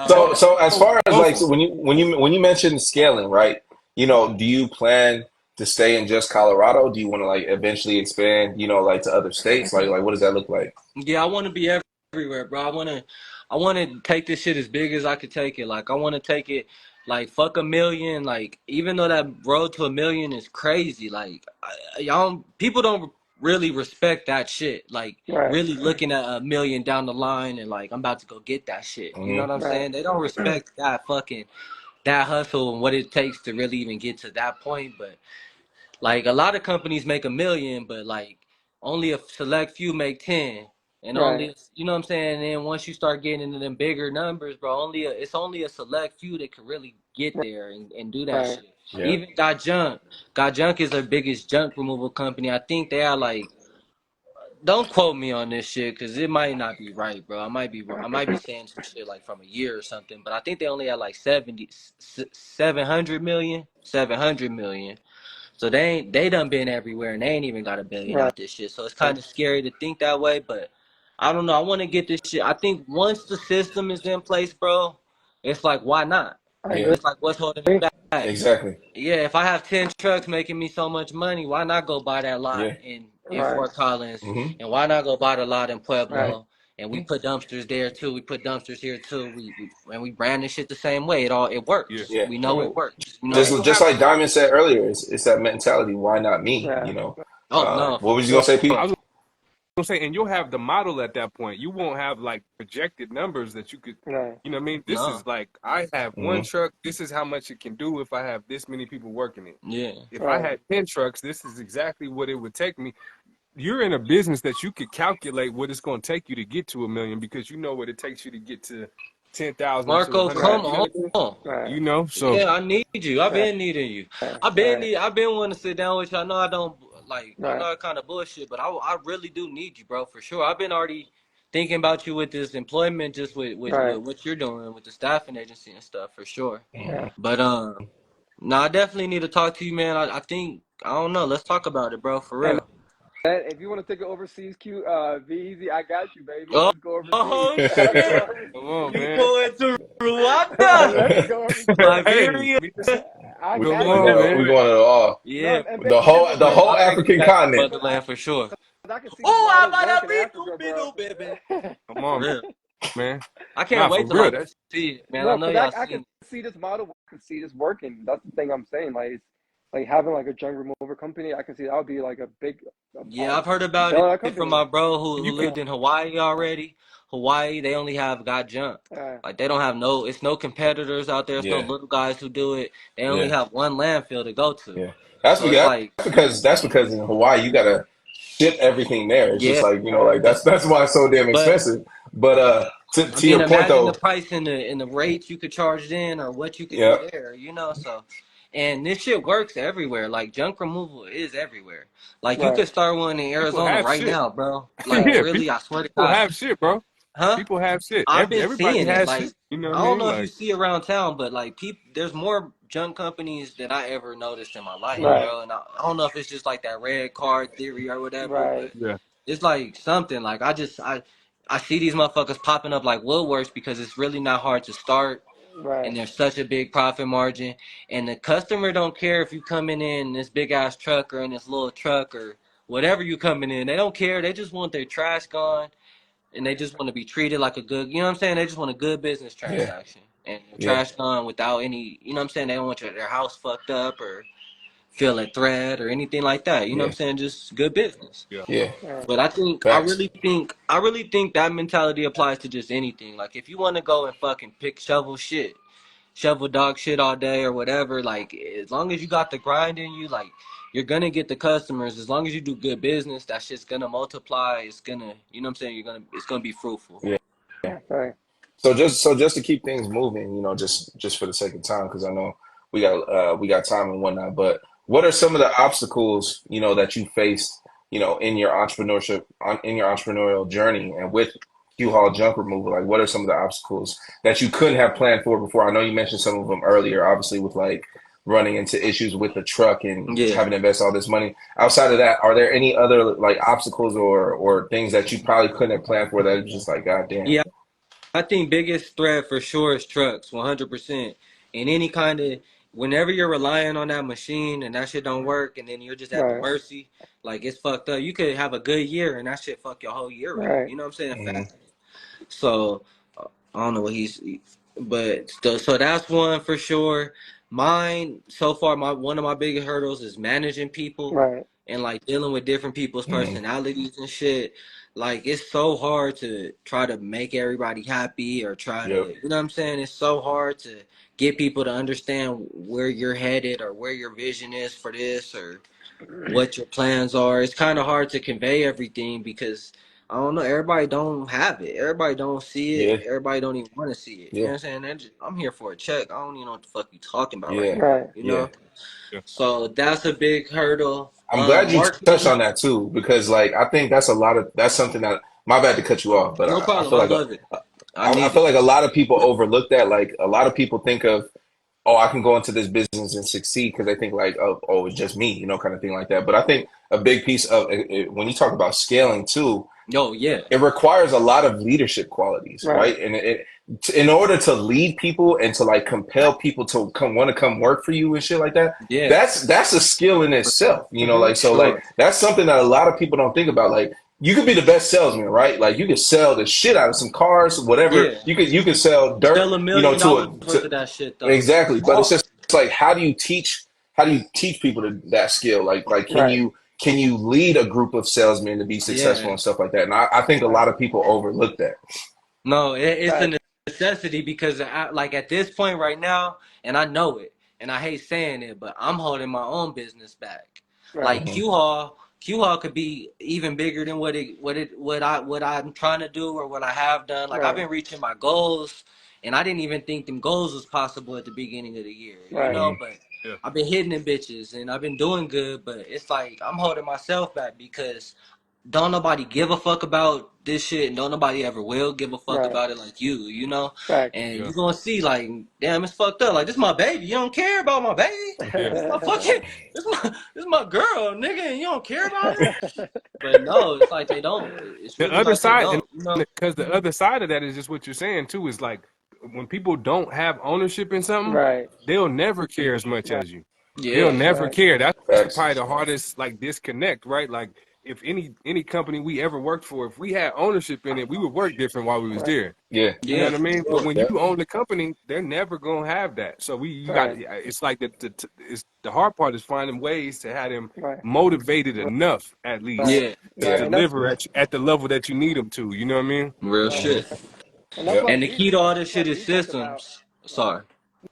So as far as like, so when you mentioned scaling, right? You know, do you plan to stay in just Colorado? Do you want to like eventually expand, you know, like to other states? Like what does that look like? Yeah, I want to be everywhere, bro. I want to take this shit as big as I could take it. Like I want to take it like fuck $1 million. Like even though that road to $1 million is crazy, like people don't really respect that shit. Like really looking at $1 million down the line and like I'm about to go get that shit. You know what I'm saying? They don't respect that hustle and what it takes to really even get to that point. But like a lot of companies make $1 million, but like only a select few make 10. And only, you know what I'm saying? And then once you start getting into them bigger numbers, bro, it's only a select few that can really get there and do that shit. Yeah. Even Got Junk is their biggest junk removal company. I think they are like, don't quote me on this shit because it might not be right, bro. I might be saying some shit like from a year or something, but I think they only had like 700 million. So they done been everywhere and they ain't even got $1 billion out this shit. So it's kind of scary to think that way, but I don't know. I want to get this shit. I think once the system is in place, bro, it's like, why not? It's like, what's holding me back? Exactly. Yeah, if I have 10 trucks making me so much money, why not go buy that lot in Fort Collins? And why not go buy the lot in Pueblo? And we put dumpsters there too. We put dumpsters here too. We brand this shit the same way. It works. We know it works. Just like Diamond said earlier, it's that mentality. Why not me? You know. No. What was you gonna say, Pete? I was gonna say, and you'll have the model at that point. You won't have like projected numbers that you could. You know what I mean? This is like I have one truck. This is how much it can do if I have this many people working it. Yeah. If I had 10 trucks, this is exactly what it would take me. You're in a business that you could calculate what it's going to take you to get to $1 million because you know what it takes you to get to 10,000. Marco, come on. You know, so yeah, I need you. I've been needing you. I've been wanting to sit down with you. I know I don't like. I know it's kind of bullshit, but I really do need you, bro, for sure. I've been already thinking about you with this employment, just with what you're doing with the staffing agency and stuff, for sure. But I definitely need to talk to you, man. I think I don't know. Let's talk about it, bro, for real. If you want to take it overseas, be easy. I got you, baby. Let's go overseas. Come on, man. Going to Rwanda. Let's go overseas. Liberia. We're going to all. Yeah. The whole African continent. Motherland for sure. I'm about to be baby. Come on, man. I can't wait to see it, man. No, I know y'all I can see this model. I can see this working. That's the thing I'm saying. Like having like a junk remover company, I can see that would be like a big. I've heard about it from my bro who lived in Hawaii already. Hawaii, they only have Got Junk. Like they don't have it's no competitors out there. It's no little guys who do it. They only have one landfill to go to. That's So it's because like, that's because in Hawaii you gotta ship everything there. It's just yeah. like, like that's why it's so damn But expensive. But I to mean, your point imagine the though, price and the rates you could charge then, or what you could do yeah, there. So, and this shit works everywhere. Like junk removal is everywhere. Like you Right. could start one in People Arizona have right shit. now, bro. Like Right. Yeah, really, I swear to people God. have shit, bro. Huh? People have shit. I've been Everybody seeing it. has Like shit. You know what I I don't mean? know if you Like, see around town, but like there's more junk companies than I ever noticed in my life, Right. bro. And I don't know if it's just like that red card theory or whatever, Right. but yeah, it's like something. Like I see these motherfuckers popping up like Woodworks because it's really not hard to start, Right. and there's such a big profit margin, and the customer don't care if you coming in this big ass truck or in this little truck or whatever you coming in. They don't care. They just want their trash gone, and they just want to be treated like a good, you know what I'm saying? They just want a good business yeah, transaction and yeah, trash gone without any, you know what I'm saying? They don't want their house fucked up or feel a threat or anything like that. You know what yeah, I'm saying? Just good business. yeah, yeah. Right. But Facts. I really think that mentality applies to just anything. Like if you want to go and fucking shovel dog shit all day or whatever, like as long as you got the grind in you, like you're gonna get the customers. As long as you do good business, that shit's gonna multiply. It's gonna, you know what I'm saying? It's gonna be fruitful. Yeah. Right. So just to keep things moving, just for the sake of time, because I know we got time and whatnot. But what are some of the obstacles that you faced in your entrepreneurial journey and with QHAUL junk removal? Like, what are some of the obstacles that you couldn't have planned for before? I know you mentioned some of them earlier, obviously with like running into issues with the truck and Yeah. having to invest all this money. Outside of that, are there any other like obstacles or things that you probably couldn't have planned for that are just like, God damn? Yeah, I think biggest threat for sure is trucks, 100%. And any kind of, whenever you're relying on that machine and that shit don't work, and then you're just at the Right. mercy, like it's fucked up. You could have a good year and that shit fuck your whole year up. Right. You know what I'm saying? Hmm. So I don't know what but so that's one for sure. Mine so far, one of my biggest hurdles is managing people Right. and like dealing with different people's Hmm. personalities and shit. Like it's so hard to try to make everybody happy or try to, Yep. you know what I'm saying? It's so hard to get people to understand where you're headed or where your vision is for this or what your plans are. It's kind of hard to convey everything because I don't know. Everybody don't have it. Everybody don't see it. Yeah. Everybody don't even want to see it. You know Yeah. what I'm saying? I'm here for a check. I don't even know what the fuck you talking about right Yeah. now. Right. You Yeah. know? yeah. So that's a big hurdle. I'm glad you touched Marketing, on that too, because like I think that's something that my bad to cut you off, but no I problem. feel I like love it. I I need feel it. like a lot of people overlook that. Like a lot of people think of, oh, I can go into this business and succeed because they think like, oh, it's just me, kind of thing like that. But I think a big piece of when you talk about scaling too, Oh yeah. it requires a lot of leadership qualities, Right. right? And in order to lead people and to like compel people to come work for you and shit like that, Yeah. that's a skill in itself, like so like Sure. that's something that a lot of people don't think about. Like you could be the best salesman, right? Like you could sell the shit out of some cars, whatever. Yeah. You could sell dirt, Sell $1 million worth to of that shit though. exactly. But it's just it's like how do you teach people that skill? Like Right. can you lead a group of salesmen to be successful Yeah. and stuff like that? And I think a Right. lot of people overlook that. No, it's Right. a necessity because like at this point right now, and I know it, and I hate saying it, but I'm holding my own business back. Right. Like Hmm. QHAUL could be even bigger than what I'm trying to do or what I have done. Like I've Right. been reaching my goals, and I didn't even think them goals was possible at the beginning of the year, Right. But Yeah. I've been hitting them bitches, and I've been doing good, but it's like I'm holding myself back because don't nobody give a fuck about this shit, and don't nobody ever will give a fuck Right. about it like you. Facts. And Yeah. you gonna see, like, damn, it's fucked up. Like, this my baby. You don't care about my baby. Yeah. This my fucking, this my girl, nigga, and you don't care about her. But no, it's like they don't. It's The really other like they side, and don't. because the other side of that is just what you're saying too, is like when people don't have ownership in something, Right. they'll never care as much Right. as you. They'll Yeah, never Right. care. That's Facts. probably the hardest like disconnect, right? Like if any company we ever worked for, if we had ownership in it, we would work different while we was Right. there. Yeah. You know yeah, what I for mean? But sure. when you Yep. own the company, they're never gonna have that. So you got Right. it's like it's the hard part is finding ways to have them Right. motivated enough at least Right. Yeah, to Right. Yeah. And that's deliver at the level that you need them to. You know what I mean? real right. Hmm. shit. And Yep. And the key to all this shit is we talked about systems. Sorry.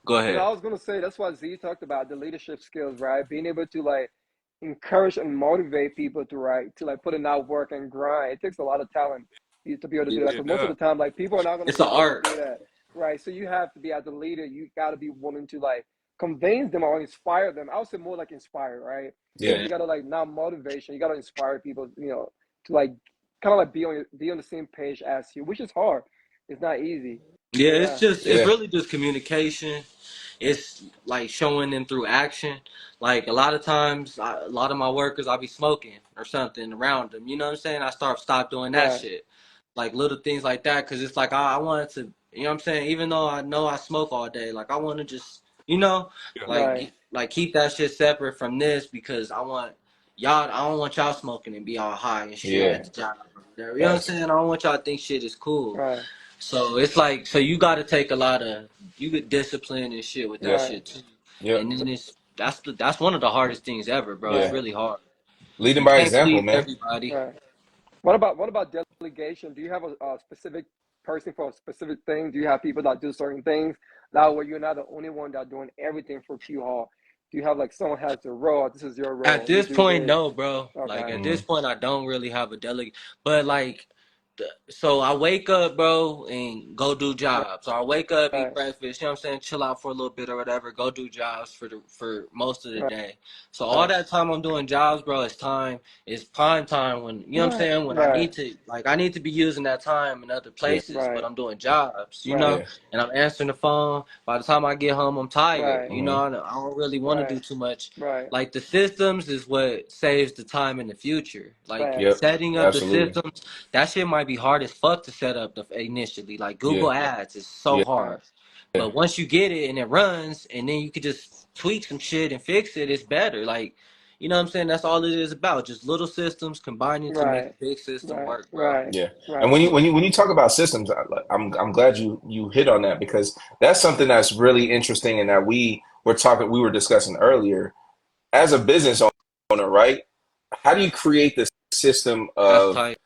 Go You know, ahead. I was gonna say that's what Z talked about, the leadership skills, right? Being able to like encourage and motivate people to put in that work and grind. It takes a lot of talent to be able to do that. It Because most of does. the time, like people are not gonna It's be an able to art. do that, right? So you have to be as a leader. You got to be willing to like convince them or inspire them. I would say more like inspire, right? Yeah. You gotta like not motivation. You gotta inspire people, you know, to like kind of like be on the same page as you, which is hard. It's not easy. Yeah, So yeah, it's Yeah. really just communication. It's like showing them through action. Like a lot of times, a lot of my workers, I'll be smoking or something around them. You know what I'm saying? I stop doing that right, shit. Like little things like that, because it's like I wanted to, you know what I'm saying? Even though I know I smoke all day, like I want to just, you know, Yeah. right, like keep that shit separate from this because I don't want y'all smoking and be all high and shit Yeah. at the job or whatever. You know what I'm Facts. saying? I don't want y'all to think shit is cool. right, So it's like, so you got to take a lot of, you get discipline and shit with that Yep. right. shit too. Yep. And then that's one of the hardest things ever, bro. It's Yeah. Right, really hard. Leading You by can't example, please man. everybody. right. What about delegation? Do you have a specific person for a specific thing? Do you have people that do certain things? That way you're not the only one that doing everything for QHAUL. Do you have like someone has the role? This is your At role. You this do point, this. no, bro. Like Okay. at Hmm. this point, I don't really have a delegate. But like, so I wake up, bro, and go do jobs. So I wake up, eat Right. breakfast. You know what I'm saying? Chill out for a little bit or whatever. Go do jobs for most of the Right. day. So all Right. that time I'm doing jobs, bro, is prime time when you know what I'm Right. saying. When Right. I need to be using that time in other Yeah. places, but Right. I'm doing jobs. You Right. know, Yeah. and I'm answering the phone. By the time I get home, I'm tired. Right. You Hmm. know, I don't really want to Right. do too much. Right. Like the systems is what saves the time in the future. Like Facts. Yep. setting up the Absolutely. systems, that shit might be hard as fuck to set up initially. Like Yeah. Google Ads is so Yeah. hard, Facts. but once you get it and it runs, and then you could just tweak some shit and fix it, it's better. Like, you know what I'm saying? That's all it is about. Just little systems combining to make a Right. big system Right. work, bro. Right. Yeah. And Right. when you talk about systems, I'm glad you hit on that because that's something that's really interesting and that we were discussing earlier as a business owner, right? How do you create this system That's of tight.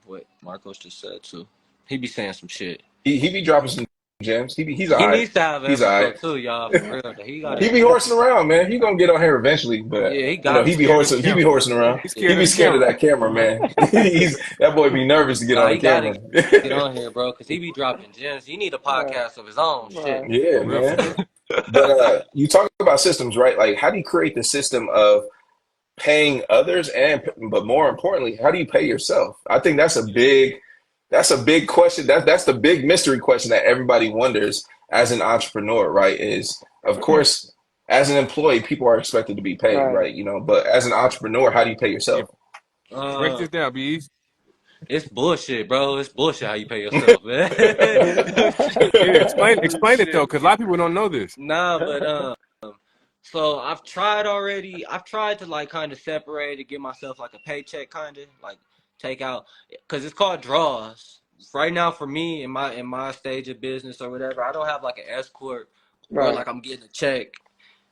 What Marcos just said too. He be saying some shit. he be dropping some gems. He's all He right. needs to have an He's all episode right. too, y'all. For real. He Right. He gotta. be horsing around, man. He gonna get on here eventually, but Yeah, he you know, got He's to. scared of the he be camera. horsing around. He's He scared be of the scared of camera. that camera, man. That boy be nervous to get Nah, on the he gotta camera. get on here, bro, because he be dropping gems. He need a Right. podcast of his own. Shit. Right. Yeah, For real, for man. real. But you talk about systems, right? Like, how do you create the system of paying others, but more importantly, how do you pay yourself? I think that's a big question. That's the big mystery question that everybody wonders as an entrepreneur, right? Is of course, as an employee, people are expected to be paid, Right. right? You know, but as an entrepreneur, how do you pay Yeah. yourself? Break Uh, this down, Bees. it's bullshit, bro. It's bullshit how you pay yourself, man. Yeah, explain it though, because a lot of people don't know this. Nah, but so I've tried already. I've tried to like kind of separate and give myself like a paycheck, kind of like take out because it's called draws. Right now, for me in my stage of business or whatever, I don't have like an S corp where Right. like I'm getting a check.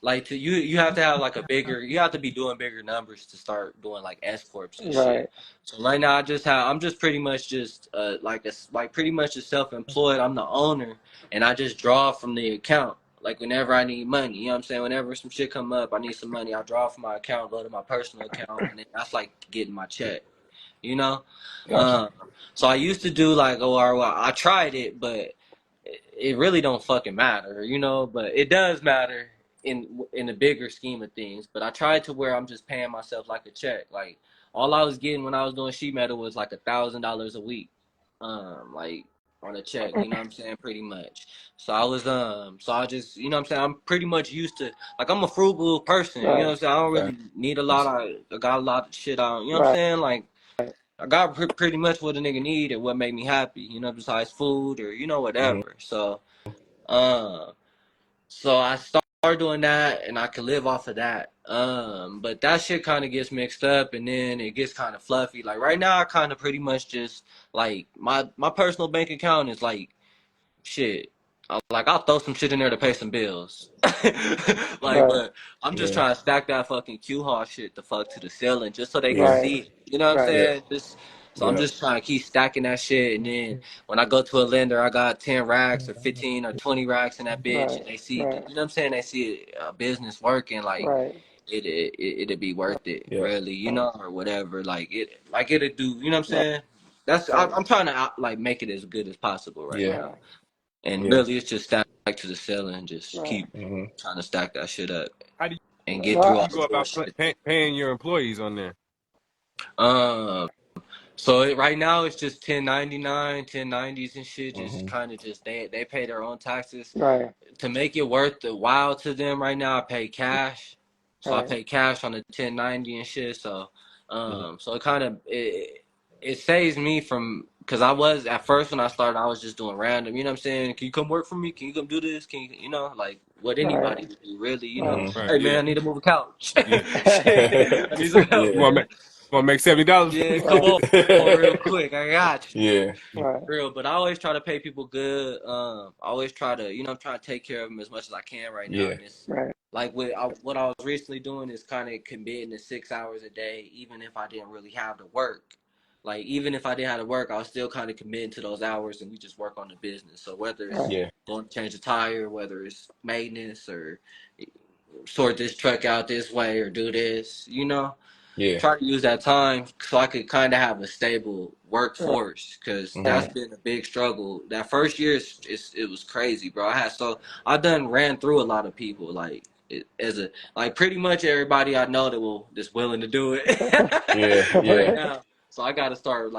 Like you have to have like you have to be doing bigger numbers to start doing like S corps and shit. Right. So right now I'm just pretty much just like pretty much just self-employed. I'm the owner and I just draw from the account. Like whenever I need money, you know what I'm saying? Whenever some shit come up, I need some money, I draw from my account, go to my personal account, and then that's like getting my check, you know? Gotcha. Um, so I used to do like OR, I tried it, but it really don't fucking matter, you know, but it does matter in the bigger scheme of things. But I tried to where I'm just paying myself like a check. Like all I was getting when I was doing sheet metal was like $1,000 a week, like on a check. You know what I'm saying? Pretty much. So I was so I just you know what I'm saying. I'm pretty much used to like I'm a frugal person. You know what Right. I'm saying? I don't Facts. really need a lot of. I got a lot of shit on. You know what I'm Right. saying? Like I got pretty much what a nigga need and what made me happy, you know, besides food or, you know, Hmm. whatever. Uh, so I started doing that and I could live off of that. But that shit kind of gets mixed up and then it gets kind of fluffy. Like right now, I kind of pretty much just like my personal bank account is like shit. I'll throw some shit in there to pay some bills. Like, Right. but I'm just Yeah. trying to stack that fucking QHAUL shit the fuck to the ceiling just so they can Yeah. Right. see it. You know what I'm Right. Yeah. saying? Just So I'm just trying to keep stacking that shit, and then when I go to a lender, I got 10 racks or 15 or 20 racks in that bitch, and they see, you know what I'm saying? They see a business working, like it'd be worth it, really, you know, or whatever. Like it'd do, you know what I'm saying? That's I'm trying to like make it as good as possible right now, and really it's just stack to the ceiling, and just keep trying to stack that shit up How do and get through all you go the about bullshit. paying your employees on there? So right now it's just 1099, 1090s and shit. Just kind of just they pay their own taxes. To make it worth the while to them right now, I pay cash. So I pay cash on the 1090 and shit. So so it kind of it saves me from, because I was at first when I started, I was just doing random. You know what I'm saying? Can you come work for me? Can you come do this? Can you know, like what anybody would do, really? You know, hey man, I need to move a couch. Shit, I need some help. You want to make $70? Yeah, come on real quick. I got you. Yeah. Real, but I always try to pay people good. I always try to, you know, I'm trying to take care of them as much as I can right now. And it's like what I was recently doing is kind of committing to 6 hours a day, even if I didn't really have to work. Like even if I didn't have to work, I was still kind of committing to those hours, and we just work on the business. So whether it's going to change a tire, whether it's maintenance or sort this truck out this way or do this, you know. Try to use that time so I could kind of have a stable workforce, because that's been a big struggle. That first year, it was crazy, bro. I done ran through a lot of people, like pretty much everybody I know that's willing to do it. Right now. So I got to start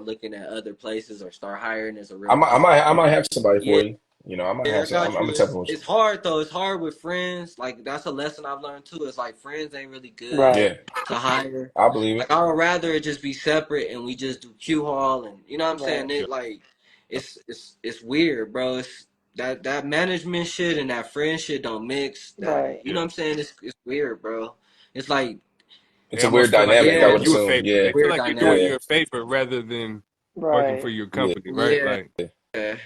looking at other places or start hiring as a real. I might have somebody for you. You know, I might have some. I'm a type of. It's hard though. It's hard with friends. Like that's a lesson I've learned too. It's like friends ain't really good to hire. I believe it. Like I would rather it just be separate and we just do QHAUL, and you know what I'm saying. It like it's weird, bro. It's that management shit and that friend shit don't mix. That you know what I'm saying. It's weird, bro. It's like it's a weird dynamic. I would assume. Yeah, they feel like you're doing you a favor rather than working for your company, right? Like.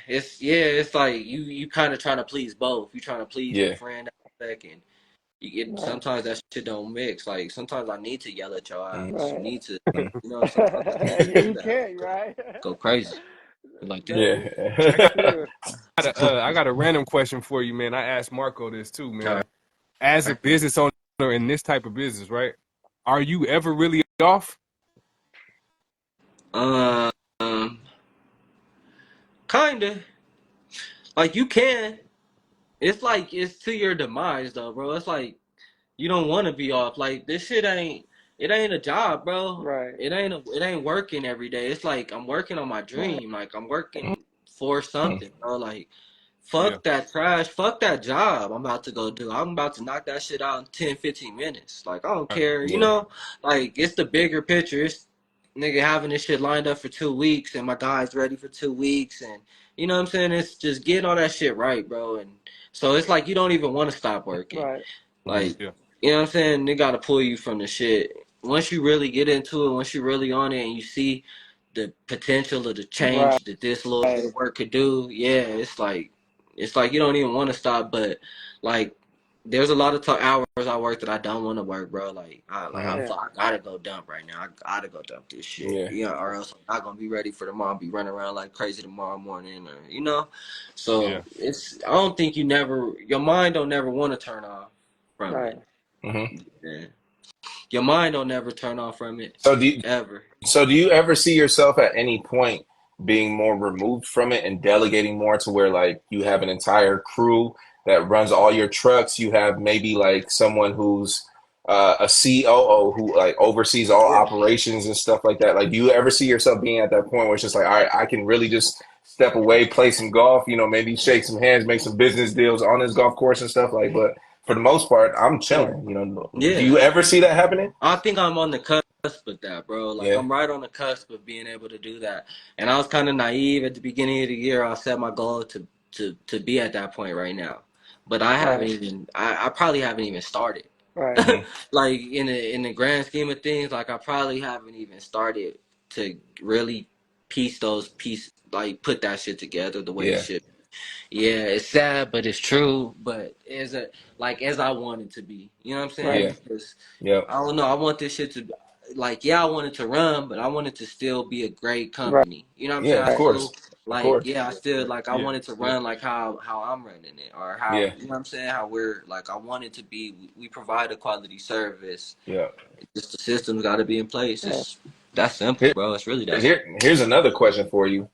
It's like you kind of trying to please both. You trying to please your friend aspect, and you get sometimes that shit don't mix. Like sometimes I need to yell at your ass. You need to, you know. Sometimes you can't, right? Go crazy. Like that. I got a random question for you, man. I asked Marco this too, man. As a business owner in this type of business, right? Are you ever really off? Kinda. Like you can. It's like it's to your demise though, bro. It's like you don't want to be off. Like this shit ain't a job, bro. It ain't working every day. It's like I'm working on my dream. Like I'm working for something, bro. Like fuck that trash. Fuck that job I'm about to go do. I'm about to knock that shit out in 10, 15 minutes. Like I don't care. You know, like it's the bigger picture. It's nigga having this shit lined up for 2 weeks and my guy's ready for 2 weeks, and you know what I'm saying? It's just getting all that shit right, bro. And so it's like you don't even want to stop working. Like, you know what I'm saying? They got to pull you from the shit. Once you really get into it, once you're really on it and you see the potential of the change that this little bit of work could do, it's like you don't even want to stop. But like, there's a lot of hours I work that I don't want to work, bro. Like, I gotta go dump right now. I gotta go dump this shit. Or else I'm not gonna be ready for tomorrow. I'll be running around like crazy tomorrow morning, or you know. So I don't think your mind don't never want to turn off from it. Your mind don't never turn off from it. So do you ever see yourself at any point being more removed from it and delegating more to where like you have an entire crew that runs all your trucks? You have maybe like someone who's a COO who like oversees all operations and stuff like that. Like, do you ever see yourself being at that point where it's just like, all right, I can really just step away, play some golf, you know, maybe shake some hands, make some business deals on this golf course and stuff like, but for the most part, I'm chilling, you know. Do you ever see that happening? I think I'm on the cusp of that, bro. Like I'm right on the cusp of being able to do that. And I was kind of naive at the beginning of the year. I set my goal to be at that point right now. But I haven't even. I probably haven't even started. Like in the grand scheme of things, like I probably haven't even started to really like put that shit together the way it should. Yeah, it's sad, but it's true. But as I want it to be, you know what I'm saying? Because I don't know. I want this shit to. like, yeah, I wanted to run, but I wanted to still be a great company. You know what I'm saying? Yeah, I of course. still Of like, course. yeah, I still like, I Yeah. wanted to run like how I'm running it, or how, Yeah. you know what I'm saying? How we're like, I wanted to be. We provide a quality service. Yeah. Just the systems got to be in place. Yeah. It's that simple, Here, bro. It's really that simple. here's another question for you.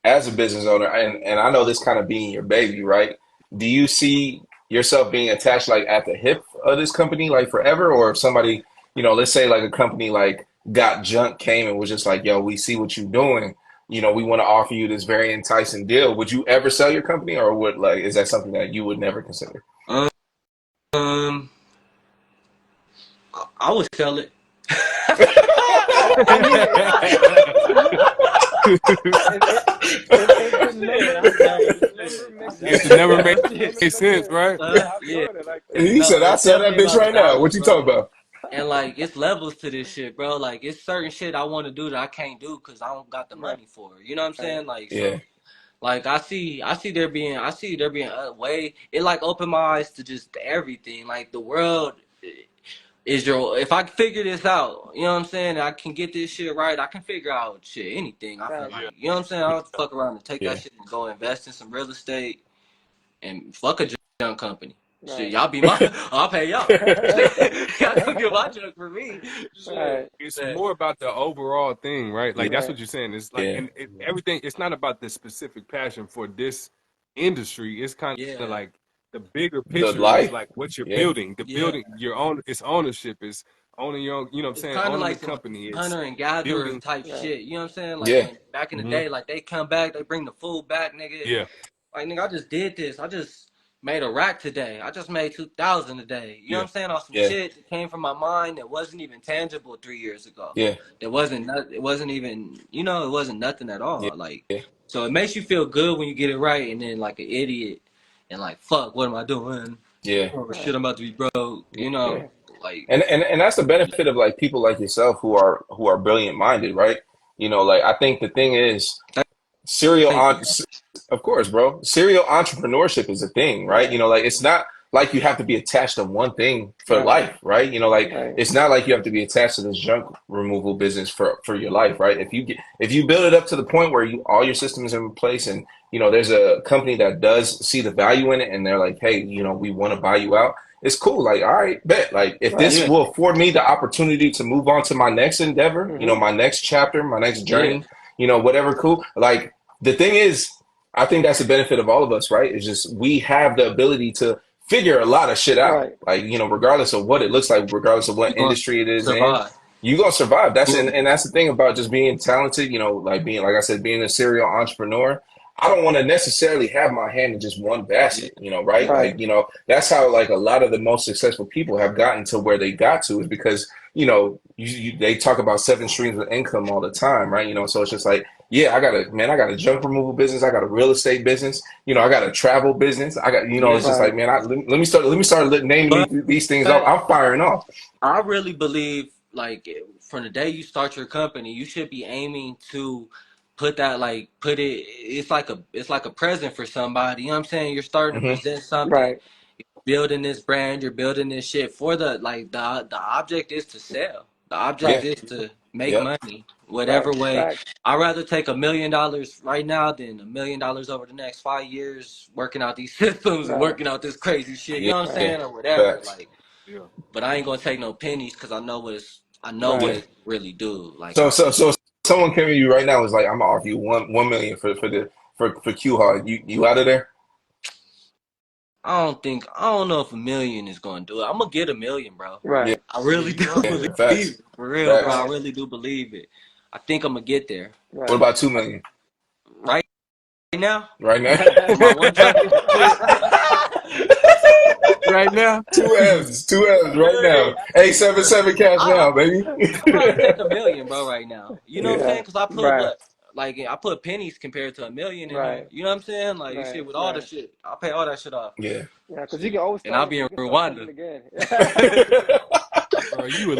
As a business owner, and I know this kind of being your baby, right? Do you see yourself being attached like at the hip of this company like forever? Or if somebody, let's say like a company like Got Junk came and was just like, yo, we see what you're doing. We want to offer you this very enticing deal. Would you ever sell your company, or is that something that you would never consider? Um, I would sell it. If it never made sense, right? Yeah. He said, No, "I it's sell that definitely bitch about right the now." dollars, What you talking bro. about? And like, it's levels to this shit, bro. Like, it's certain shit I want to do that I can't do because I don't got the money for it. You know what I'm saying? Like, Yeah, so, like, I see there being a way. It like opened my eyes to just everything. Like, the world is your. If I figure this out, you know what I'm saying? I can get this shit right. I can figure out shit, anything. I feel like, you know what I'm saying? I'll fuck around and take that yeah, shit and go invest in some real estate and fuck a junk company. Shit, y'all be my. I'll pay y'all. Y'all don't get my junk for me. Shit. It's more about the overall thing, right? Like that's what you're saying. It's like, yeah, and everything. It's not about the specific passion for this industry. It's kind of Yeah. like the bigger the picture is life. like what you're Yeah, building. The Yeah. building your own. It's ownership. It's owning your own. You know what I'm It's saying? kind of Owning the like some company. It's hunter and gatherer building. type shit. You know what I'm saying? Like yeah, when back in the Mm-hmm. day, like they come back, they bring the food back, nigga. Yeah. Like, nigga, I just did this. I just made a rack today. I just made 2,000 a day. You know what I'm saying? On some yeah, shit that came from my mind that wasn't even tangible 3 years ago. yeah, It wasn't even, it wasn't nothing at yeah, all. Like, yeah, so it makes you feel good when you get it right, and then like an idiot and like, fuck, what am I doing? yeah. Oh shit, I'm about to be broke. Like, And that's the benefit of like people like yourself who are brilliant minded, right? Like I think the thing is serial thank you. on of course, bro. Serial entrepreneurship is a thing, right? Like it's not like you have to be attached to one thing for life, right? Like it's not like you have to be attached to this junk removal business for your life, right? If you build it up to the point where all your systems are in place and there's a company that does see the value in it and they're like, hey, we want to buy you out. It's cool. Like, all right, bet. Like, if this will afford me the opportunity to move on to my next endeavor, my next chapter, my next journey, whatever, cool. Like, the thing is, I think that's the benefit of all of us, right? It's just we have the ability to figure a lot of shit out. Like, regardless of what it looks like, regardless of what industry it is in, you're gonna survive. And that's the thing about just being talented, like I said, being a serial entrepreneur. I don't want to necessarily have my hand in just one basket, right? Like, that's how like a lot of the most successful people have gotten to where they got to is because, they talk about 7 streams of income all the time, right? So it's just like, yeah, I got a junk removal business. I got a real estate business. I got a travel business. I got, it's just like, man, let me start naming these things off. I'm firing off. I really believe like from the day you start your company, you should be aiming to it's like a present for somebody. You know what I'm saying? You're starting to present something. You're building this brand, you're building this shit for the object is to sell. The object is to make money. Whatever way. I'd rather take $1 million right now than $1 million over the next 5 years working out these systems and working out this crazy shit. You know what I'm saying? Or whatever. Like, but I ain't gonna take no pennies because I know what it really do. Like, so someone came to you right now is like, I'm gonna offer you $1 million for QHAUL. You out of there? I don't know if $1 million is gonna do it. I'm gonna get $1 million, bro. Yeah. I really do believe it. For real, bro. I really do believe it. I think I'm gonna get there. What about $2 million? Right now? Right now? My one truck. Right now? 2 M's right now. 877 cash now, baby. I'm trying to take $1 million, bro, right now. You know what I'm saying? Because I put I put pennies compared to $1 million in there. You know what I'm saying? Like shit with all the shit. I'll pay all that shit off. Yeah. Yeah, because you can always. And I'll be in Rwanda. Bro, you would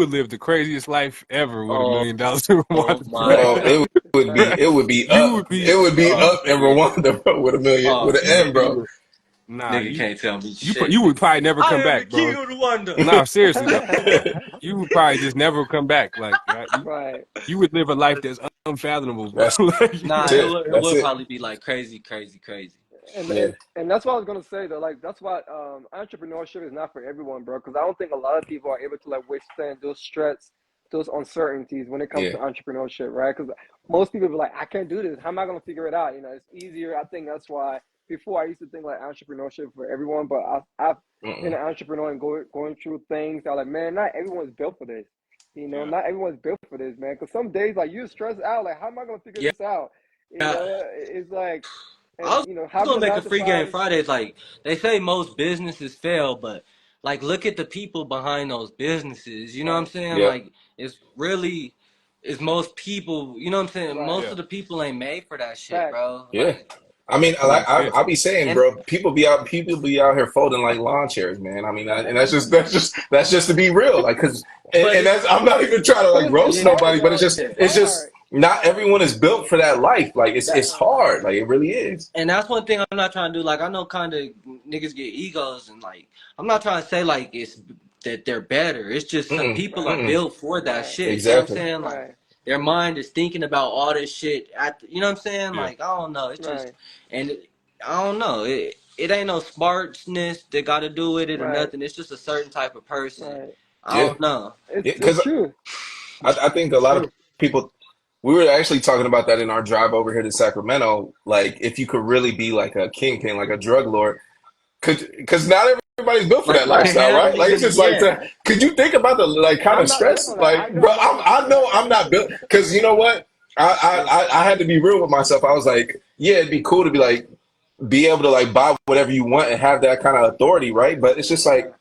live the craziest life ever with $1 million in Rwanda. Bro, it would be up. It would be up in Rwanda, bro, with $1 million with an M, bro. Nah, Nigga can't tell me shit. you would probably never come I am the back, bro. king of the wonder. Nah, seriously, bro. You would probably just never come back. Like right. you would live a life that's unfathomable, bro. That's Like, Nah, it. it That's would it. probably be like crazy. And, Yeah. and and that's what I was gonna say though. Like that's why entrepreneurship is not for everyone, bro. Because I don't think a lot of people are able to like withstand those stress, those uncertainties when it comes Yeah. to entrepreneurship, right? Because most people be like, I can't do this. How am I gonna figure it out? You know, it's easier. I think that's why before I used to think like entrepreneurship for everyone, but I've been an entrepreneur and going through things that like, man, not everyone's built for this. You know, not everyone's built for this, man. Because some days like you're stressed out. Like, how am I gonna figure Yeah. this out? You know, it's like. I And was you know, gonna having a make nine a to free game five, Fridays. Like they say, most businesses fail, but like look at the people behind those businesses. You know what I'm right, saying? Yeah. Like it's most people. You know what I'm saying? right, Most of the people ain't made for that shit, facts, bro. Yeah. Like, I mean, nah, I'll be saying, and bro, people be out here folding like lawn chairs, man. I mean, and that's just to be real, like, cause, but and it's that's, I'm not even trying to but like roast it's hard nobody, but though. It's it's just hard. not everyone is built for that life. Like, it's that. Right, hard, like it really is. And that's one thing I'm not trying to do. Like I know kind of niggas get egos, and like I'm not trying to say like it's that they're better. It's just some Mm-mm, people are right, mm-mm. built for that right, shit. You know what I'm Exactly. saying? Like right, their mind is thinking about all this shit. You know what I'm saying? yeah, Like I don't know. It's just, right, and I don't know. It ain't no smartness that got to do with it or right, nothing. It's just a certain type of person. right. I Yeah. don't know. Yeah. It's Because true. I think a It's lot of true. people, we were actually talking about that in our drive over here to Sacramento. Like, if you could really be like a kingpin, like a drug lord, because not everybody's built for Like that you can lifestyle, right? handle Like, it's even just like yeah. that. Could you think about the like kind I'm of not built stress? for that. Like, I know bro, I'm not gonna I do know that. I'm not built because you know what? I had to be real with myself. I was like, yeah, it'd be cool to be like be able to like buy whatever you want and have that kind of authority, right? But it's just like Yeah,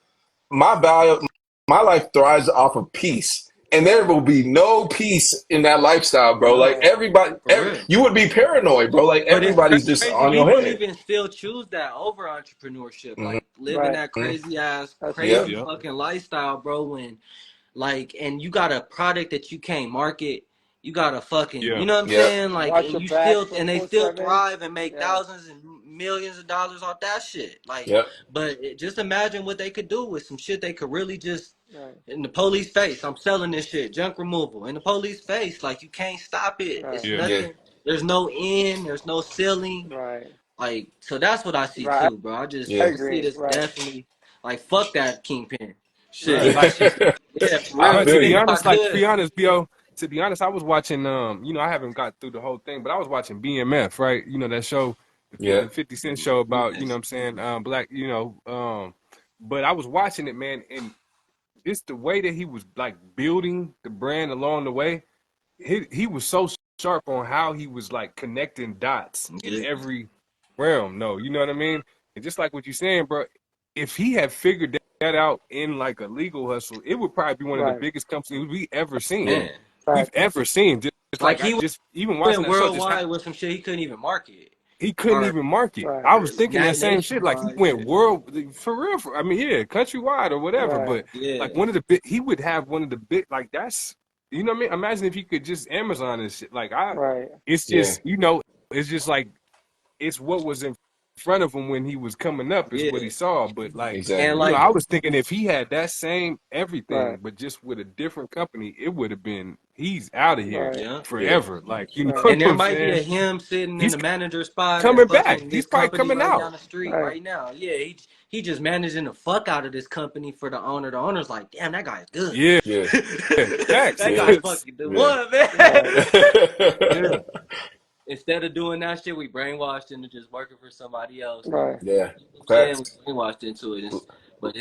my value, my life thrives off of peace. And there right, will be no peace in that lifestyle, bro. No, Like right, for real. you would be paranoid, bro. Like But it's everybody's just crazy. on your People head. even still choose that over entrepreneurship, Hmm. like living right. that crazy ass, That's Yep. true. crazy yeah, fucking lifestyle, bro. When like, and you got a product that you can't market, you got a fucking, yeah, you know what I'm Yep. saying? Like, Watch and your you back still, and they still 24/7. thrive and make Yeah, thousands and millions of dollars off that shit. Like, Yep. but just imagine what they could do with some shit they could really just right, in the police face. I'm selling this shit, junk removal. In the police face, like you can't stop it. right, It's yeah, Yeah. nothing. There's no end. There's no ceiling. right, Like, so that's what I see right. too, bro. I Yeah. I see agree. this Right, definitely like fuck that kingpin. Shit, right. like yeah, for I real. But to feel Even be if you. I honest, like to be could, honest, Bo, to be honest, I was watching I haven't got through the whole thing, but I was watching BMF, right? That show, Yeah. the 50 Cent show about, yes. what I'm saying, black, but I was watching it, man, and it's the way that he was like building the brand along the way. He was so sharp on how he was like connecting dots in Yeah. every realm. No, you know what I mean? And just like what you're saying, bro, if he had figured that out in like a legal hustle, it would probably be one of the right, biggest companies we ever seen. Yeah. Man, We've facts. ever seen. Just like like I he just even watching went that show, just worldwide with some shit he couldn't even market he couldn't or even market. Right, I was thinking that same shit. Like he nationwide went shit. world for real. I mean, yeah, countrywide or whatever. right, But like Yeah, one of the big, he would have one of the big. Like that's what I mean. Imagine if he could just Amazon and shit. Like right, it's Yeah. just it's just like it's what was in front of him when he was coming up is what he yeah, saw. But like and Exactly. like I was thinking if he had that same right, everything, but just with a different company, it would have been he's out of here right, yeah. Yeah. forever. Like you know right, what And there I'm might be saying? a him sitting in He's the manager spot at coming back. fucking He's this probably company coming right out. down the street right, right now. Yeah, he just managing the fuck out of this company for the owner. The owner's like, damn, that guy's good. Yeah, Yeah. facts. That Yeah. guy's fucking the Yeah. one, man. right, Yeah, Instead of doing that shit, we brainwashed into just working for somebody else. And right, Yeah. you know what I'm saying? Facts. We brainwashed into it. But